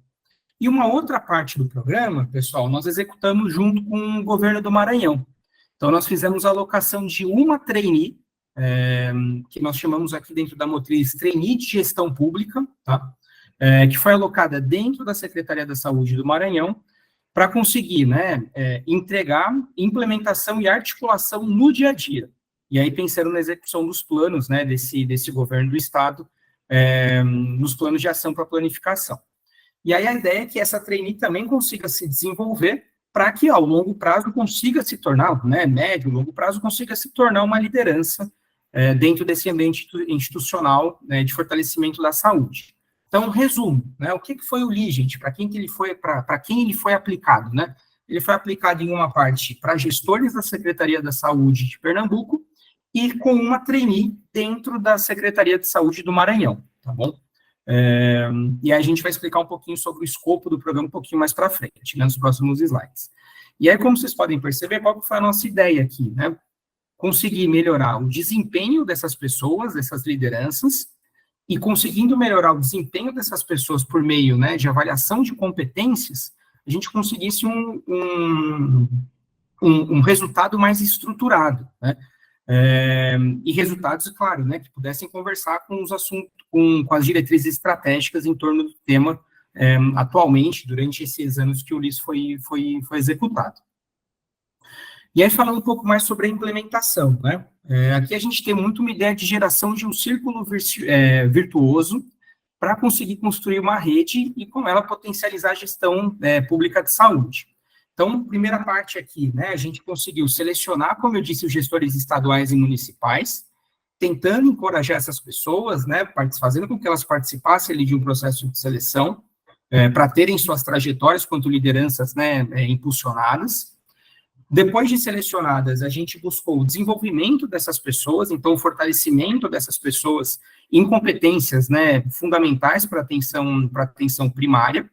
E uma outra parte do programa, pessoal, nós executamos junto com o governo do Maranhão. Então, nós fizemos a alocação de uma trainee, que nós chamamos aqui dentro da matriz trainee de gestão pública, tá? Que foi alocada dentro da Secretaria da Saúde do Maranhão, para conseguir, né, entregar implementação e articulação no dia a dia. E aí, pensando na execução dos planos, né, desse governo do Estado, nos planos de ação para planificação. E aí, a ideia é que essa trainee também consiga se desenvolver para que, ao longo prazo, consiga se tornar, né, médio, longo prazo, consiga se tornar uma liderança dentro desse ambiente institucional, né, de fortalecimento da saúde. Então, resumo, né, o que foi o LIS, gente, para quem ele foi aplicado, né? Ele foi aplicado em uma parte para gestores da Secretaria da Saúde de Pernambuco e com uma trainee dentro da Secretaria de Saúde do Maranhão, tá bom? E aí a gente vai explicar um pouquinho sobre o escopo do programa um pouquinho mais para frente, né, nos próximos slides. E aí, como vocês podem perceber, qual foi a nossa ideia aqui, né? Conseguir melhorar o desempenho dessas pessoas, dessas lideranças, e conseguindo melhorar o desempenho dessas pessoas por meio, né, de avaliação de competências, a gente conseguisse um resultado mais estruturado, né, e resultados, claro, né, que pudessem conversar com os assuntos, com as diretrizes estratégicas em torno do tema atualmente, durante esses anos que o LIS foi executado. E aí, falando um pouco mais sobre a implementação, né? Aqui a gente tem muito uma ideia de geração de um círculo virtuoso para conseguir construir uma rede e, com ela, potencializar a gestão pública de saúde. Então, primeira parte aqui, né? A gente conseguiu selecionar, como eu disse, os gestores estaduais e municipais, tentando encorajar essas pessoas, né? Fazendo com que elas participassem ali de um processo de seleção, para terem suas trajetórias quanto lideranças, né, impulsionadas. Depois de selecionadas, a gente buscou o desenvolvimento dessas pessoas, então o fortalecimento dessas pessoas em competências, né, fundamentais para a atenção primária.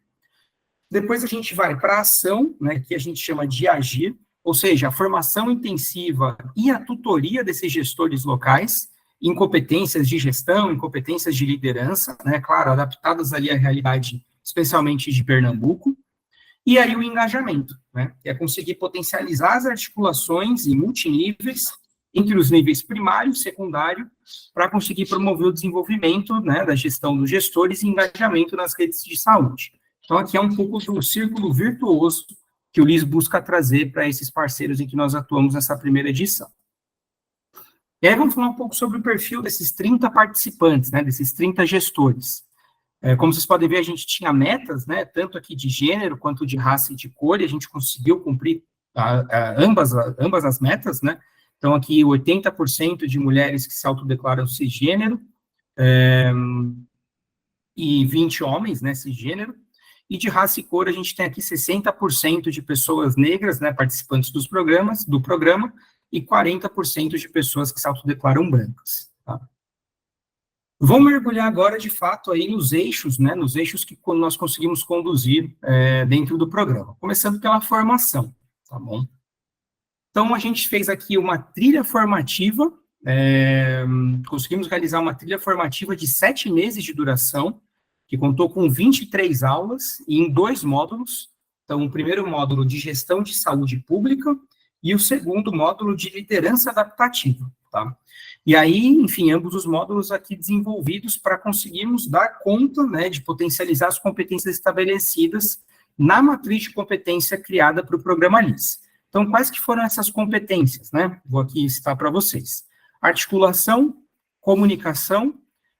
Depois a gente vai para a ação, né, que a gente chama de agir, ou seja, a formação intensiva e a tutoria desses gestores locais em competências de gestão, em competências de liderança, né, claro, adaptadas ali à realidade, especialmente de Pernambuco. E aí o engajamento, né, que é conseguir potencializar as articulações em multiníveis, entre os níveis primário e secundário, para conseguir promover o desenvolvimento, né, da gestão dos gestores e engajamento nas redes de saúde. Então, aqui é um pouco do círculo virtuoso que o LIS busca trazer para esses parceiros em que nós atuamos nessa primeira edição. E aí vamos falar um pouco sobre o perfil desses 30 participantes, né, desses 30 gestores. Como vocês podem ver, a gente tinha metas, né, tanto aqui de gênero, quanto de raça e de cor, e a gente conseguiu cumprir ambas as metas, né. Então, aqui, 80% de mulheres que se autodeclaram cisgênero, e 20 homens, né, cisgênero. E de raça e cor, a gente tem aqui 60% de pessoas negras, né, participantes do programa, e 40% de pessoas que se autodeclaram brancas, tá? Vamos mergulhar agora, de fato, aí nos eixos, né, nos eixos que nós conseguimos conduzir dentro do programa, começando pela formação, tá bom? Então, a gente fez aqui uma trilha formativa, conseguimos realizar uma trilha formativa de 7 meses de duração, que contou com 23 aulas e em 2 módulos, Então, o primeiro módulo de gestão de saúde pública e o segundo módulo de liderança adaptativa, tá? E aí, enfim, ambos os módulos aqui desenvolvidos para conseguirmos dar conta, né, de potencializar as competências estabelecidas na matriz de competência criada para o programa LIS. Então, quais que foram essas competências, né? Vou aqui citar para vocês. Articulação, comunicação,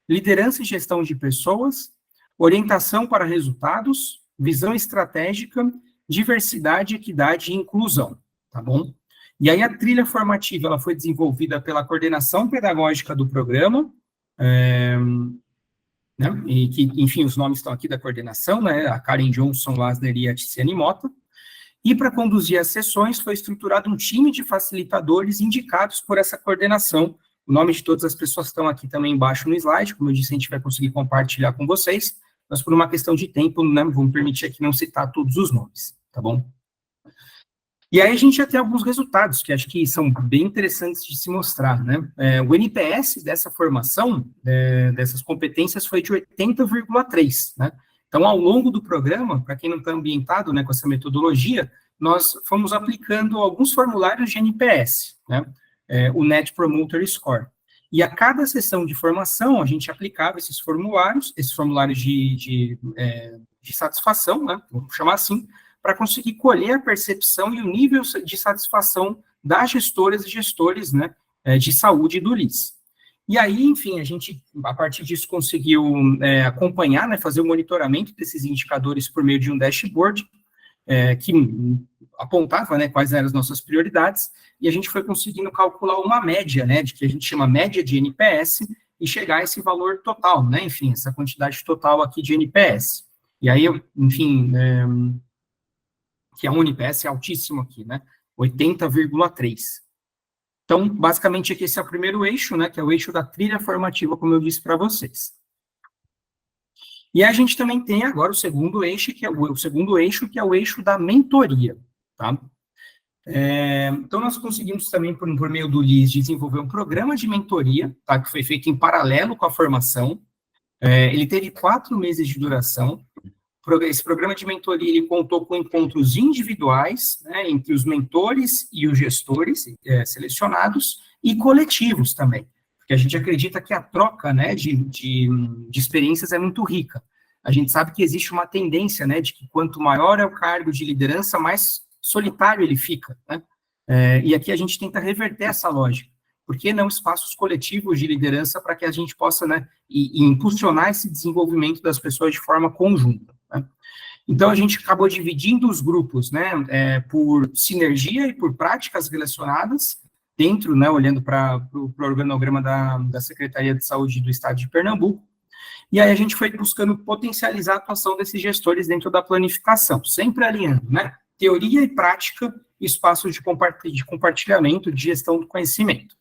liderança e gestão de pessoas, orientação para resultados, visão estratégica, diversidade, equidade e inclusão, tá bom? E aí a trilha formativa, ela foi desenvolvida pela coordenação pedagógica do programa, né, e que, enfim, os nomes estão aqui da coordenação, né, a Karen Johnson, Lasner e a Tiziane Mota, e para conduzir as sessões foi estruturado um time de facilitadores indicados por essa coordenação. O nome de todas as pessoas estão aqui também embaixo no slide, como eu disse, a gente vai conseguir compartilhar com vocês, mas por uma questão de tempo, né, vamos permitir aqui não citar todos os nomes, tá bom? E aí a gente já tem alguns resultados que acho que são bem interessantes de se mostrar, né? O NPS dessa formação, dessas competências, foi de 80,3, né? Então, ao longo do programa, para quem não está ambientado, né, com essa metodologia, nós fomos aplicando alguns formulários de NPS, né? O Net Promoter Score. E a cada sessão de formação, a gente aplicava esses formulários de satisfação, né, vamos chamar assim, para conseguir colher a percepção e o nível de satisfação das gestoras e gestores, né, de saúde do LIS. E aí, enfim, a gente, a partir disso, conseguiu acompanhar, né, fazer o monitoramento desses indicadores por meio de um dashboard, que apontava, né, quais eram as nossas prioridades, e a gente foi conseguindo calcular uma média, né, de que a gente chama média de NPS, e chegar a esse valor total, né, enfim, essa quantidade total aqui de NPS. E aí, enfim, que é um NPS altíssimo aqui, né, 80,3. Então, basicamente, aqui esse é o primeiro eixo, né, que é o eixo da trilha formativa, como eu disse para vocês. E a gente também tem agora o segundo eixo, que é o eixo da mentoria, tá? Então, nós conseguimos também, por meio do LIS, desenvolver um programa de mentoria, tá, que foi feito em paralelo com a formação. Ele teve 4 meses de duração. Esse programa de mentoria, ele contou com encontros individuais, né, entre os mentores e os gestores selecionados, e coletivos também, porque a gente acredita que a troca, né, de experiências é muito rica. A gente sabe que existe uma tendência, né, de que quanto maior é o cargo de liderança, mais solitário ele fica, né? E aqui a gente tenta reverter essa lógica. Por que não espaços coletivos de liderança para que a gente possa, né, e impulsionar esse desenvolvimento das pessoas de forma conjunta, né? Então, a gente acabou dividindo os grupos, né, por sinergia e por práticas relacionadas, dentro, né, olhando para o organograma da Secretaria de Saúde do Estado de Pernambuco, e aí a gente foi buscando potencializar a atuação desses gestores dentro da planificação, sempre alinhando, né, teoria e prática, espaços de compartilhamento, de gestão do conhecimento.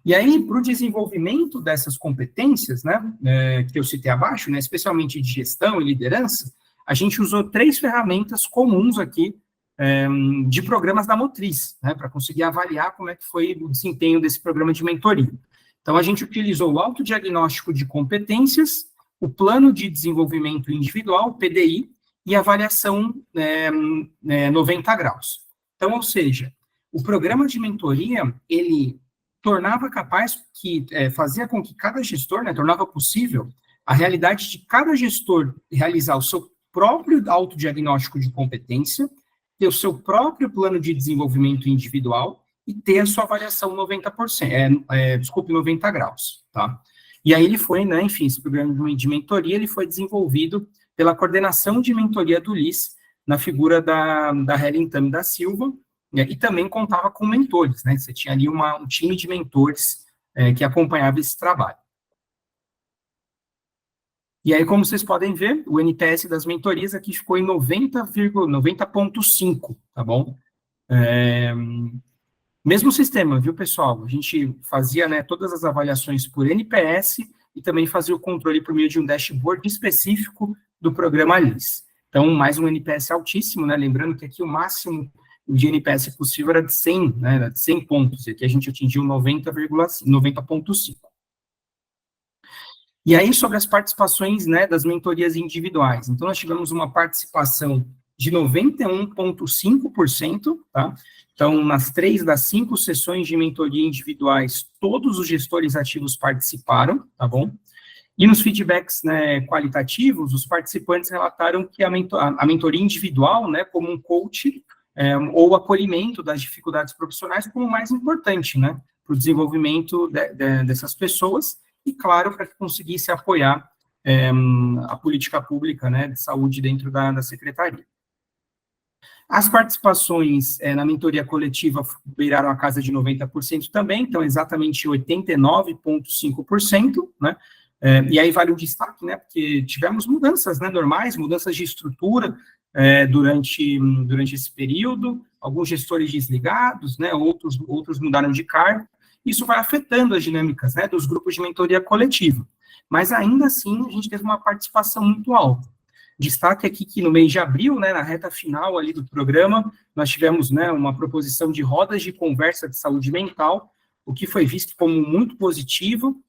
E aí, para o desenvolvimento dessas competências, né, que eu citei abaixo, né, especialmente de gestão e liderança, a gente usou 3 ferramentas comuns aqui, de programas da Motriz, né, para conseguir avaliar como é que foi o desempenho desse programa de mentoria. Então, a gente utilizou o autodiagnóstico de competências, o plano de desenvolvimento individual, PDI, e a avaliação 90 graus. Então, ou seja, o programa de mentoria, ele tornava capaz que, fazia com que cada gestor, né, tornava possível a realidade de cada gestor realizar o seu próprio autodiagnóstico de competência, ter o seu próprio plano de desenvolvimento individual e ter a sua avaliação 90 graus, tá? E aí ele foi, né, enfim, esse programa de mentoria, ele foi desenvolvido pela coordenação de mentoria do LIS, na figura da Helen Tami da Silva, e também contava com mentores, né? Você tinha ali um time de mentores que acompanhava esse trabalho. E aí, como vocês podem ver, o NPS das mentorias aqui ficou em 90,5, tá bom? Mesmo sistema, viu, pessoal? A gente fazia, né, todas as avaliações por NPS e também fazia o controle por meio de um dashboard específico do programa LIS. Então, mais um NPS altíssimo, né? Lembrando que aqui o máximo de NPS possível era de 100, né, era de 100 pontos, e aqui a gente atingiu 90,5. E aí, sobre as participações, né, das mentorias individuais. Então, nós tivemos uma participação de 91,5%, tá? Então, nas 3 das 5 sessões de mentoria individuais, todos os gestores ativos participaram, tá bom? E nos feedbacks, né, qualitativos, os participantes relataram que a mentoria individual, né, como um coach, ou o acolhimento das dificuldades profissionais como o mais importante, né, para o desenvolvimento dessas pessoas e, claro, para que conseguisse apoiar a política pública, né, de saúde dentro da secretaria. As participações na mentoria coletiva beiraram a casa de 90% também, então exatamente 89,5%, né, e aí vale o destaque, né, porque tivemos mudanças, né, normais, mudanças de estrutura durante esse período, alguns gestores desligados, né, outros mudaram de cargo, isso vai afetando as dinâmicas, né, dos grupos de mentoria coletiva, mas ainda assim a gente teve uma participação muito alta. Destaque aqui que no mês de abril, né, na reta final ali do programa, nós tivemos, né, uma proposição de rodas de conversa de saúde mental, o que foi visto como muito positivo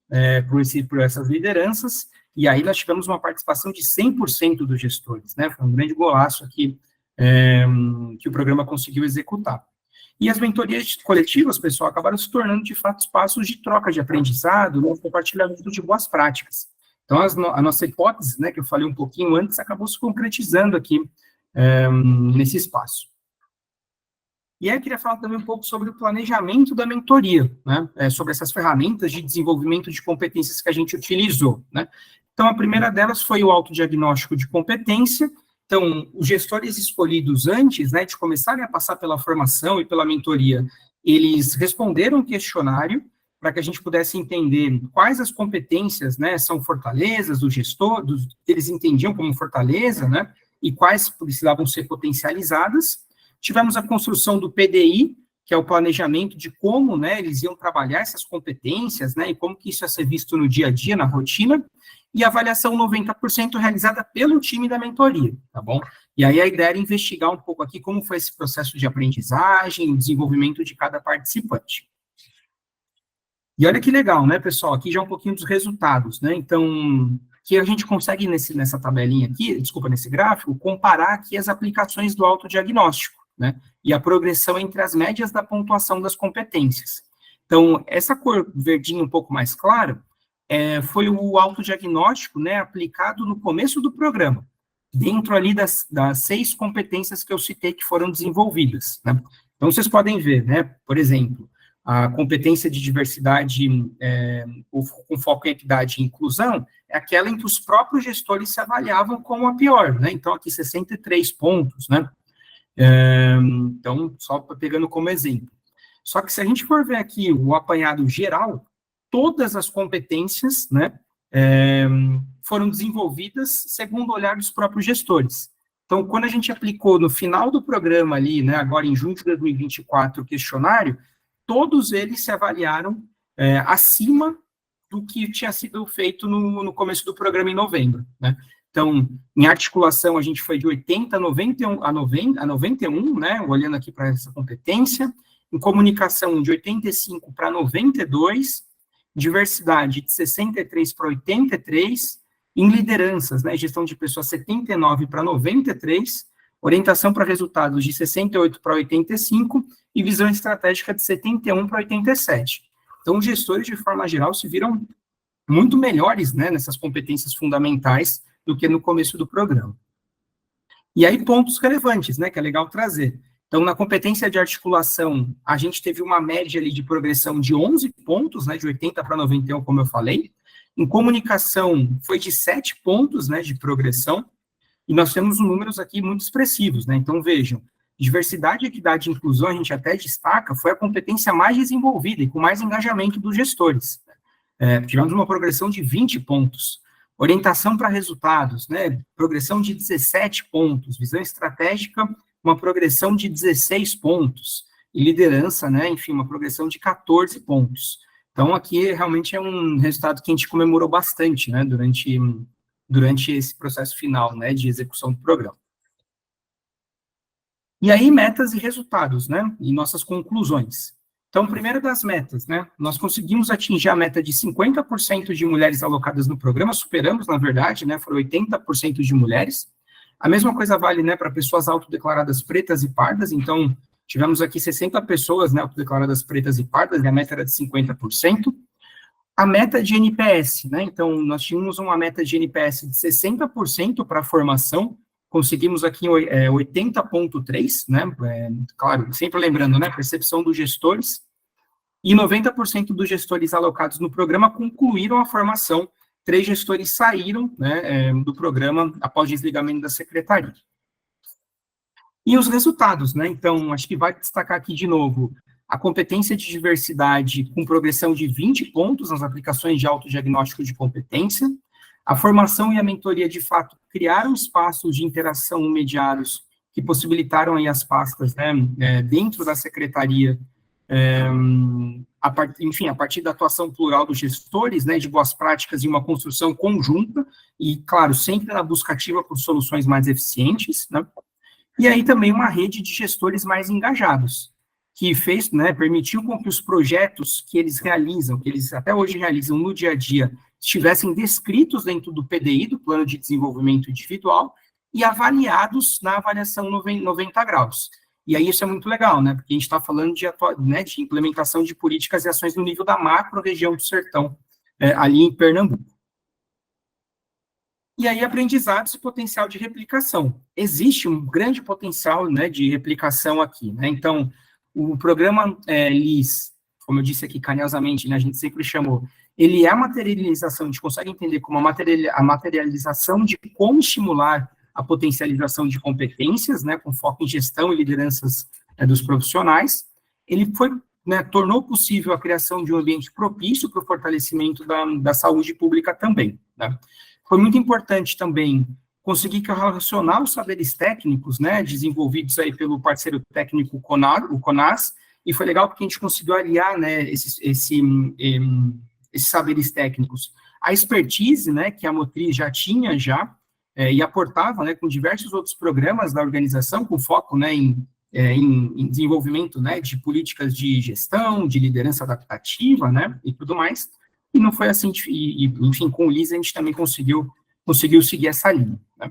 por essas lideranças, e aí nós tivemos uma participação de 100% dos gestores, né, foi um grande golaço aqui que o programa conseguiu executar. E as mentorias coletivas, pessoal, acabaram se tornando, de fato, espaços de troca de aprendizado, né, compartilhamento de boas práticas. Então, a nossa hipótese, né, que eu falei um pouquinho antes, acabou se concretizando aqui nesse espaço. E aí eu queria falar também um pouco sobre o planejamento da mentoria, né, sobre essas ferramentas de desenvolvimento de competências que a gente utilizou, né. Então, a primeira delas foi o autodiagnóstico de competência. Então, os gestores escolhidos antes, né, de começarem a passar pela formação e pela mentoria, eles responderam um questionário para que a gente pudesse entender quais as competências, né, são fortalezas do gestor, eles entendiam como fortaleza, né, e quais precisavam ser potencializadas. Tivemos a construção do PDI, que é o planejamento de como, né, eles iam trabalhar essas competências, né, e como que isso ia ser visto no dia a dia, na rotina, e a avaliação 90% realizada pelo time da mentoria, tá bom? E aí a ideia era investigar um pouco aqui como foi esse processo de aprendizagem, o desenvolvimento de cada participante. E olha que legal, né, pessoal, aqui já um pouquinho dos resultados, né, então, que a gente consegue nessa tabelinha aqui, desculpa, nesse gráfico, comparar aqui as aplicações do autodiagnóstico, né, e a progressão entre as médias da pontuação das competências. Então, essa cor verdinha um pouco mais clara, foi o autodiagnóstico, né, aplicado no começo do programa, dentro ali das 6 competências que eu citei que foram desenvolvidas, né. Então, vocês podem ver, né, por exemplo, a competência de diversidade com foco em equidade e inclusão é aquela em que os próprios gestores se avaliavam como a pior, né? Então, aqui 63 pontos, né? Então, só pegando como exemplo. Só que se a gente for ver aqui o apanhado geral, todas as competências, né, foram desenvolvidas segundo o olhar dos próprios gestores. Então, quando a gente aplicou no final do programa ali, né, agora em junho de 2024, o questionário, todos eles se avaliaram acima do que tinha sido feito no começo do programa em novembro, né? Então, em articulação, a gente foi de 80 a 91, né, olhando aqui para essa competência, em comunicação, de 85 para 92, diversidade, de 63 para 83, em lideranças, né, gestão de pessoas, 79 para 93, orientação para resultados, de 68 para 85, e visão estratégica de 71 para 87. Então, os gestores, de forma geral, se viram muito melhores, né, nessas competências fundamentais do que no começo do programa. E aí, pontos relevantes, né, que é legal trazer. Então, na competência de articulação, a gente teve uma média ali de progressão de 11 pontos, né, de 80 para 91, como eu falei. Em comunicação, foi de 7 pontos, né, de progressão. E nós temos números aqui muito expressivos, né, então vejam, diversidade, equidade e inclusão, a gente até destaca, foi a competência mais desenvolvida e com mais engajamento dos gestores. Tivemos uma progressão de 20 pontos. Orientação para resultados, né, progressão de 17 pontos. Visão estratégica, uma progressão de 16 pontos. E liderança, né, enfim, uma progressão de 14 pontos. Então, aqui realmente é um resultado que a gente comemorou bastante, né, durante esse processo final, né, de execução do programa. E aí, metas e resultados, né, e nossas conclusões. Então, primeiro das metas, né, nós conseguimos atingir a meta de 50% de mulheres alocadas no programa, superamos, na verdade, né, foram 80% de mulheres. A mesma coisa vale, né, para pessoas autodeclaradas pretas e pardas. Então, tivemos aqui 60 pessoas, né, autodeclaradas pretas e pardas, e a meta era de 50%. A meta de NPS, né, então, nós tínhamos uma meta de NPS de 60% para a formação, conseguimos aqui 80,3, né, claro, sempre lembrando, né, percepção dos gestores, e 90% dos gestores alocados no programa concluíram a formação. 3 gestores saíram, né, do programa após desligamento da secretaria. E os resultados, né, então, acho que vale destacar aqui de novo, a competência de diversidade com progressão de 20 pontos nas aplicações de autodiagnóstico de competência, a formação e a mentoria, de fato, criaram espaços de interação mediados que possibilitaram aí as pastas, né, dentro da secretaria, a partir da atuação plural dos gestores, né, de boas práticas e uma construção conjunta, e, claro, sempre na busca ativa por soluções mais eficientes, né, e aí também uma rede de gestores mais engajados, que fez, né, permitiu com que os projetos que eles realizam, que eles até hoje realizam no dia a dia, estivessem descritos dentro do PDI, do Plano de Desenvolvimento Individual, e avaliados na avaliação 90 graus. E aí isso é muito legal, né, porque a gente está falando de implementação de políticas e ações no nível da macro-região do Sertão, ali em Pernambuco. E aí, aprendizados e potencial de replicação. Existe um grande potencial, né, de replicação aqui, né, então, o programa LIS, como eu disse aqui carinhosamente, né, a gente sempre chamou, ele é a materialização, a gente consegue entender como a materialização de como estimular a potencialização de competências, né, com foco em gestão e lideranças dos profissionais. Ele tornou possível a criação de um ambiente propício para o fortalecimento da saúde pública também, né. Foi muito importante também conseguir relacionar os saberes técnicos, né, desenvolvidos aí pelo parceiro técnico o CONAS, e foi legal porque a gente conseguiu aliar, né, esses saberes técnicos à expertise, né, que a Motriz já tinha e aportava, né, com diversos outros programas da organização, com foco, né, em desenvolvimento, né, de políticas de gestão, de liderança adaptativa, né, e tudo mais. E não foi assim, enfim, com o LIS a gente também conseguiu seguir essa linha, né?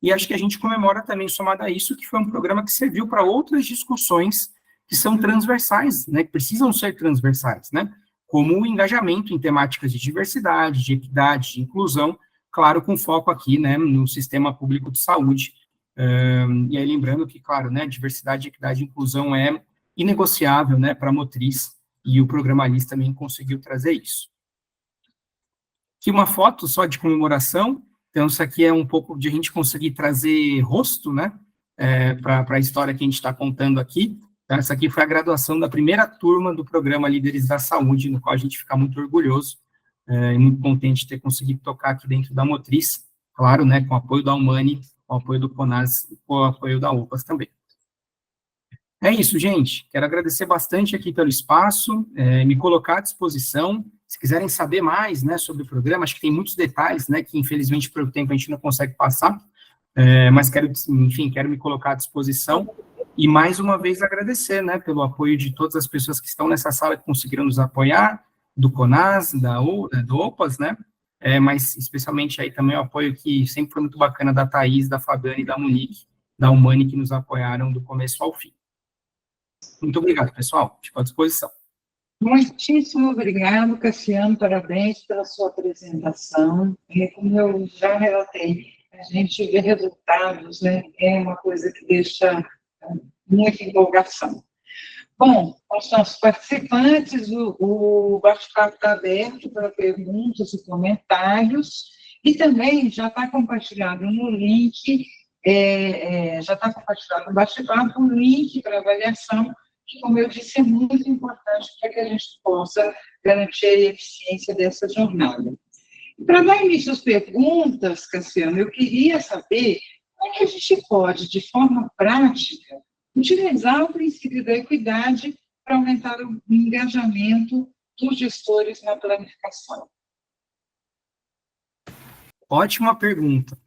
E acho que a gente comemora também, somado a isso, que foi um programa que serviu para outras discussões que são transversais, né, que precisam ser transversais, né, como o engajamento em temáticas de diversidade, de equidade, de inclusão, claro, com foco aqui, né, no sistema público de saúde. E aí lembrando que, claro, né, diversidade, equidade e inclusão é inegociável, né, para a Motriz, e o programa LIS também conseguiu trazer isso. Aqui uma foto só de comemoração, então isso aqui é um pouco de a gente conseguir trazer rosto, né, para a história que a gente está contando aqui. Então, essa aqui foi a graduação da primeira turma do programa Líderes da Saúde, no qual a gente fica muito orgulhoso e muito contente de ter conseguido tocar aqui dentro da Motriz, claro, né, com o apoio da Humani, com o apoio do CONAS e com o apoio da UPAS também. É isso, gente. Quero agradecer bastante aqui pelo espaço, me colocar à disposição. Se quiserem saber mais, né, sobre o programa, acho que tem muitos detalhes, né, que infelizmente pelo tempo a gente não consegue passar, mas quero me colocar à disposição e mais uma vez agradecer, né, pelo apoio de todas as pessoas que estão nessa sala que conseguiram nos apoiar, do CONAS, do OPAS, né, mas especialmente aí também o apoio que sempre foi muito bacana da Thaís, da Fabiana e da Monique, da Humani, que nos apoiaram do começo ao fim. Muito obrigado, pessoal. Fico à disposição. Muitíssimo obrigado, Cassiano, parabéns pela sua apresentação. Como eu já relatei, a gente vê resultados, né, é uma coisa que deixa muita empolgação. Bom, aos nossos participantes, o bate-papo está aberto para perguntas e comentários, e também já está compartilhado no link, já está compartilhado no bate-papo um link para avaliação, que, como eu disse, é muito importante para que a gente possa garantir a eficiência dessa jornada. Para dar início às perguntas, Cassiano, eu queria saber como é que a gente pode, de forma prática, utilizar o princípio da equidade para aumentar o engajamento dos gestores na planificação. Ótima pergunta.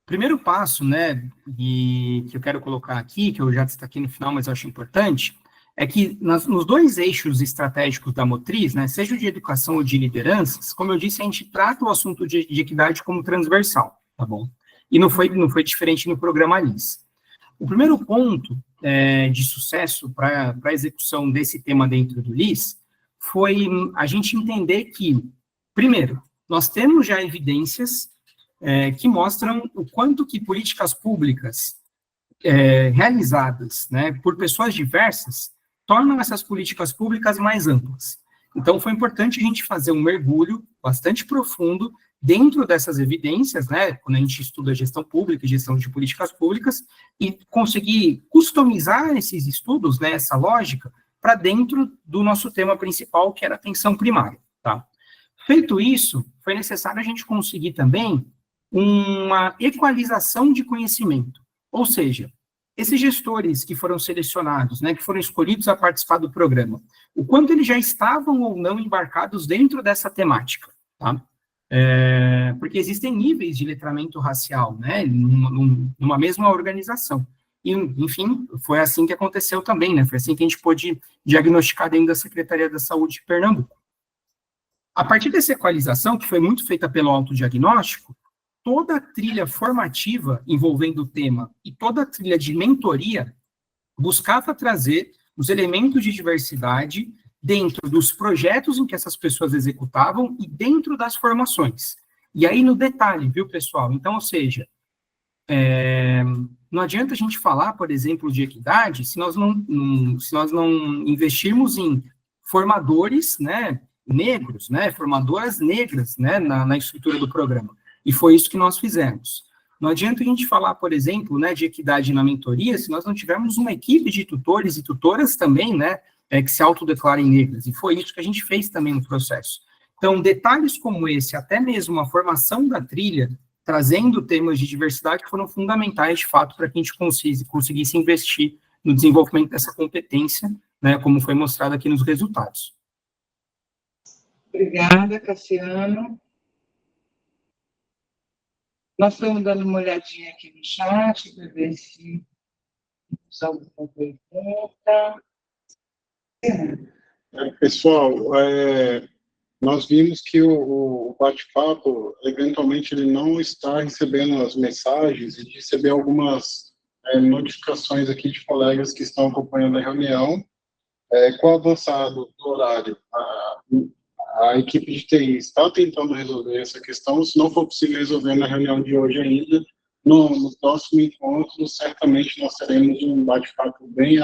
Primeiro passo, né, que eu quero colocar aqui, que eu já destaquei no final, mas eu acho importante, é que nos 2 eixos estratégicos da Motriz, né, seja de educação ou de lideranças, como eu disse, a gente trata o assunto de equidade como transversal, tá bom? E não foi diferente no programa LIS. O primeiro ponto de sucesso para a execução desse tema dentro do LIS foi a gente entender que, primeiro, nós temos já evidências que mostram o quanto que políticas públicas realizadas, né, por pessoas diversas tornam essas políticas públicas mais amplas. Então, foi importante a gente fazer um mergulho bastante profundo dentro dessas evidências, né, quando a gente estuda gestão pública e gestão de políticas públicas, e conseguir customizar esses estudos, né, essa lógica, para dentro do nosso tema principal, que era a atenção primária, tá? Feito isso, foi necessário a gente conseguir também uma equalização de conhecimento, ou seja, esses gestores que foram selecionados, né, que foram escolhidos a participar do programa, o quanto eles já estavam ou não embarcados dentro dessa temática, tá? Porque existem níveis de letramento racial, né, numa mesma organização. E, enfim, foi assim que aconteceu também, né, foi assim que a gente pôde diagnosticar dentro da Secretaria da Saúde de Pernambuco. A partir dessa equalização, que foi muito feita pelo autodiagnóstico, toda a trilha formativa envolvendo o tema e toda a trilha de mentoria buscava trazer os elementos de diversidade dentro dos projetos em que essas pessoas executavam e dentro das formações. E aí no detalhe, viu, pessoal? Então, ou seja, não adianta a gente falar, por exemplo, de equidade se nós não investirmos em formadores, né, negros, né, formadoras negras, né, na estrutura do programa. E foi isso que nós fizemos. Não adianta a gente falar, por exemplo, né, de equidade na mentoria se nós não tivermos uma equipe de tutores e tutoras também, né, que se autodeclarem negras. E foi isso que a gente fez também no processo. Então, detalhes como esse, até mesmo a formação da trilha, trazendo temas de diversidade, foram fundamentais, de fato, para que a gente conseguisse investir no desenvolvimento dessa competência, né, como foi mostrado aqui nos resultados. Obrigada, Cassiano. Nós estamos dando uma olhadinha aqui no chat para ver se temos alguma pergunta. Pessoal, nós vimos que o bate-papo, eventualmente, ele não está recebendo as mensagens e receber algumas notificações aqui de colegas que estão acompanhando a reunião. Com o avançado do horário, a equipe de TI está tentando resolver essa questão. Se não for possível resolver na reunião de hoje ainda, no próximo encontro, certamente nós teremos um bate-papo bem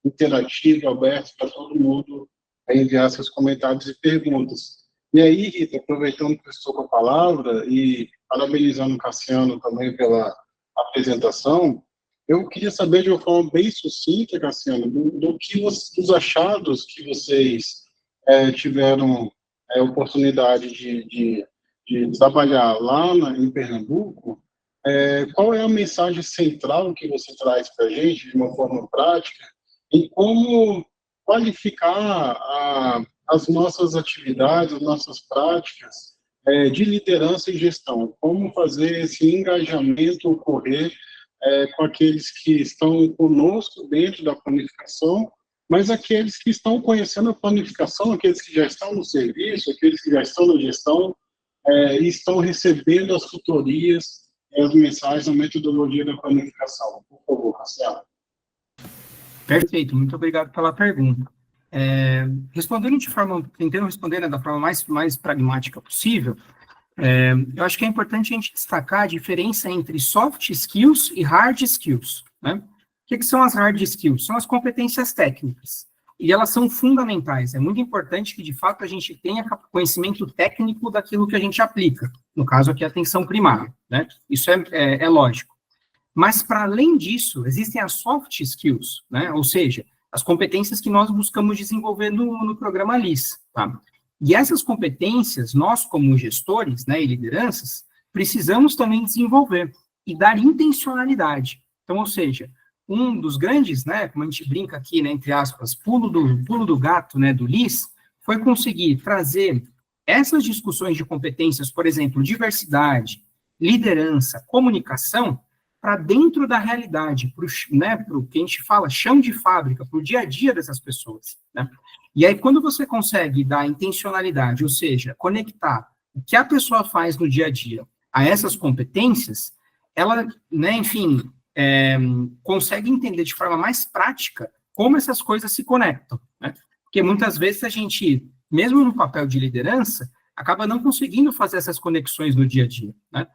interativo, aberto para todo mundo enviar seus comentários e perguntas. E aí, Rita, aproveitando que eu estou com a palavra e parabenizando o Cassiano também pela apresentação, eu queria saber de uma forma bem sucinta, Cassiano, dos achados que vocês tiveram oportunidade de trabalhar lá em Pernambuco. Qual é a mensagem central que você traz para a gente, de uma forma prática, em como qualificar as nossas atividades, as nossas práticas de liderança e gestão? Como fazer esse engajamento ocorrer com aqueles que estão conosco dentro da planificação, mas aqueles que estão conhecendo a planificação, aqueles que já estão no serviço, aqueles que já estão na gestão e estão recebendo as tutorias, as mensagens da metodologia da planificação. Por favor, Cassiano. Perfeito, muito obrigado pela pergunta. Tentando responder, né, da forma mais pragmática possível, eu acho que é importante a gente destacar a diferença entre soft skills e hard skills, né? O que são as hard skills? São as competências técnicas, e elas são fundamentais. É muito importante que, de fato, a gente tenha conhecimento técnico daquilo que a gente aplica, no caso aqui, a atenção primária, né? Isso é lógico. Mas, para além disso, existem as soft skills, né? Ou seja, as competências que nós buscamos desenvolver no programa LIS, tá? E essas competências, nós, como gestores, né, e lideranças, precisamos também desenvolver e dar intencionalidade. Então, ou seja, um dos grandes, né, como a gente brinca aqui, né, entre aspas, pulo do gato, né, do LIS, foi conseguir trazer essas discussões de competências, por exemplo, diversidade, liderança, comunicação, para dentro da realidade, para o que a gente fala, chão de fábrica, para o dia a dia dessas pessoas, né? E aí, quando você consegue dar intencionalidade, ou seja, conectar o que a pessoa faz no dia a dia a essas competências, ela, né, enfim, consegue entender de forma mais prática como essas coisas se conectam, né? Porque muitas vezes a gente, mesmo no papel de liderança, acaba não conseguindo fazer essas conexões no dia a dia, né?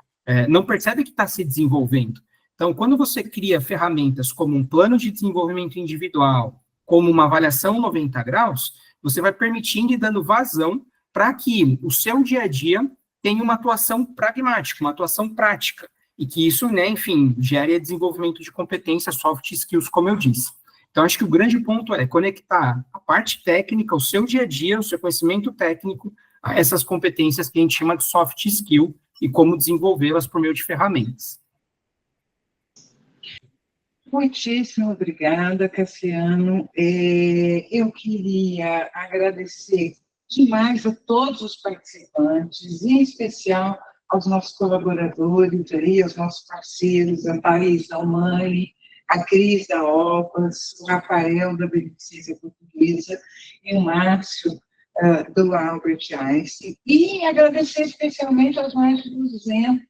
Não percebe que está se desenvolvendo. Então, quando você cria ferramentas como um plano de desenvolvimento individual, como uma avaliação 90 graus, você vai permitindo e dando vazão para que o seu dia a dia tenha uma atuação pragmática, uma atuação prática, e que isso, né, enfim, gere desenvolvimento de competências, soft skills, como eu disse. Então, acho que o grande ponto é conectar a parte técnica, o seu dia a dia, o seu conhecimento técnico, a essas competências que a gente chama de soft skill e como desenvolvê-las por meio de ferramentas. Muitíssimo obrigada, Cassiano. Eu queria agradecer demais a todos os participantes, em especial aos nossos colaboradores, aí, aos nossos parceiros, a Thaís da Umani, a Cris da OPAS, o Rafael da Beneficência Portuguesa e o Márcio do Albert Einstein. E agradecer especialmente aos mais de 200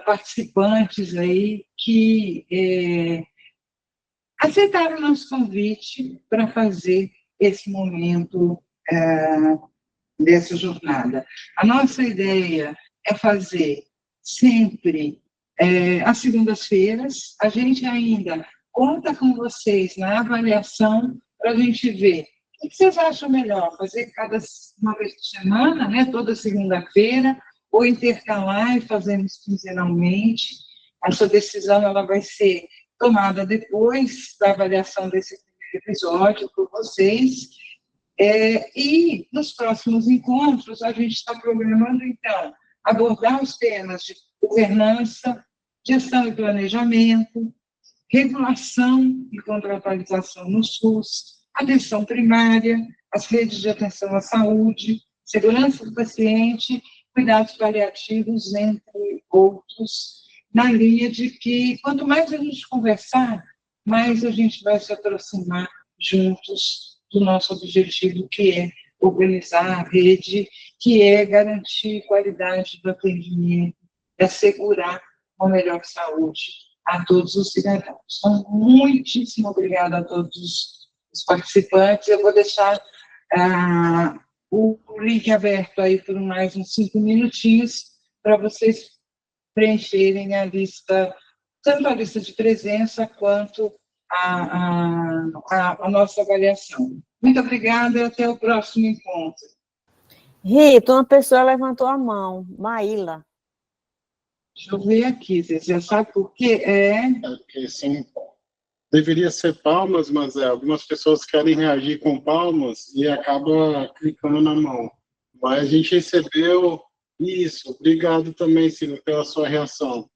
participantes aí que aceitaram o nosso convite para fazer esse momento dessa jornada. A nossa ideia é fazer sempre às segundas-feiras. A gente ainda conta com vocês na avaliação para a gente ver o que vocês acham melhor, fazer uma vez por semana, né, toda segunda-feira, ou intercalar e fazermos quinzenalmente. Essa decisão ela vai ser tomada depois da avaliação desse primeiro episódio por vocês. E nos próximos encontros, a gente está programando, então, abordar os temas de governança, gestão e planejamento, regulação e contratualização no SUS, atenção primária, as redes de atenção à saúde, segurança do paciente, cuidados paliativos, entre outros, na linha de que, quanto mais a gente conversar, mais a gente vai se aproximar juntos do nosso objetivo, que é organizar a rede, que é garantir qualidade do atendimento, é assegurar uma melhor saúde a todos os cidadãos. Então, muitíssimo obrigada a todos os participantes. Eu vou deixar o link aberto aí por mais uns 5 minutinhos para vocês preencherem a lista, tanto a lista de presença quanto a nossa avaliação. Muito obrigada e até o próximo encontro. Rita, uma pessoa levantou a mão, Maíla. Deixa eu ver aqui, você já sabe por quê? Porque sim, deveria ser palmas, mas algumas pessoas querem reagir com palmas e acaba clicando na mão. Mas a gente recebeu isso. Obrigado também, Silvia, pela sua reação.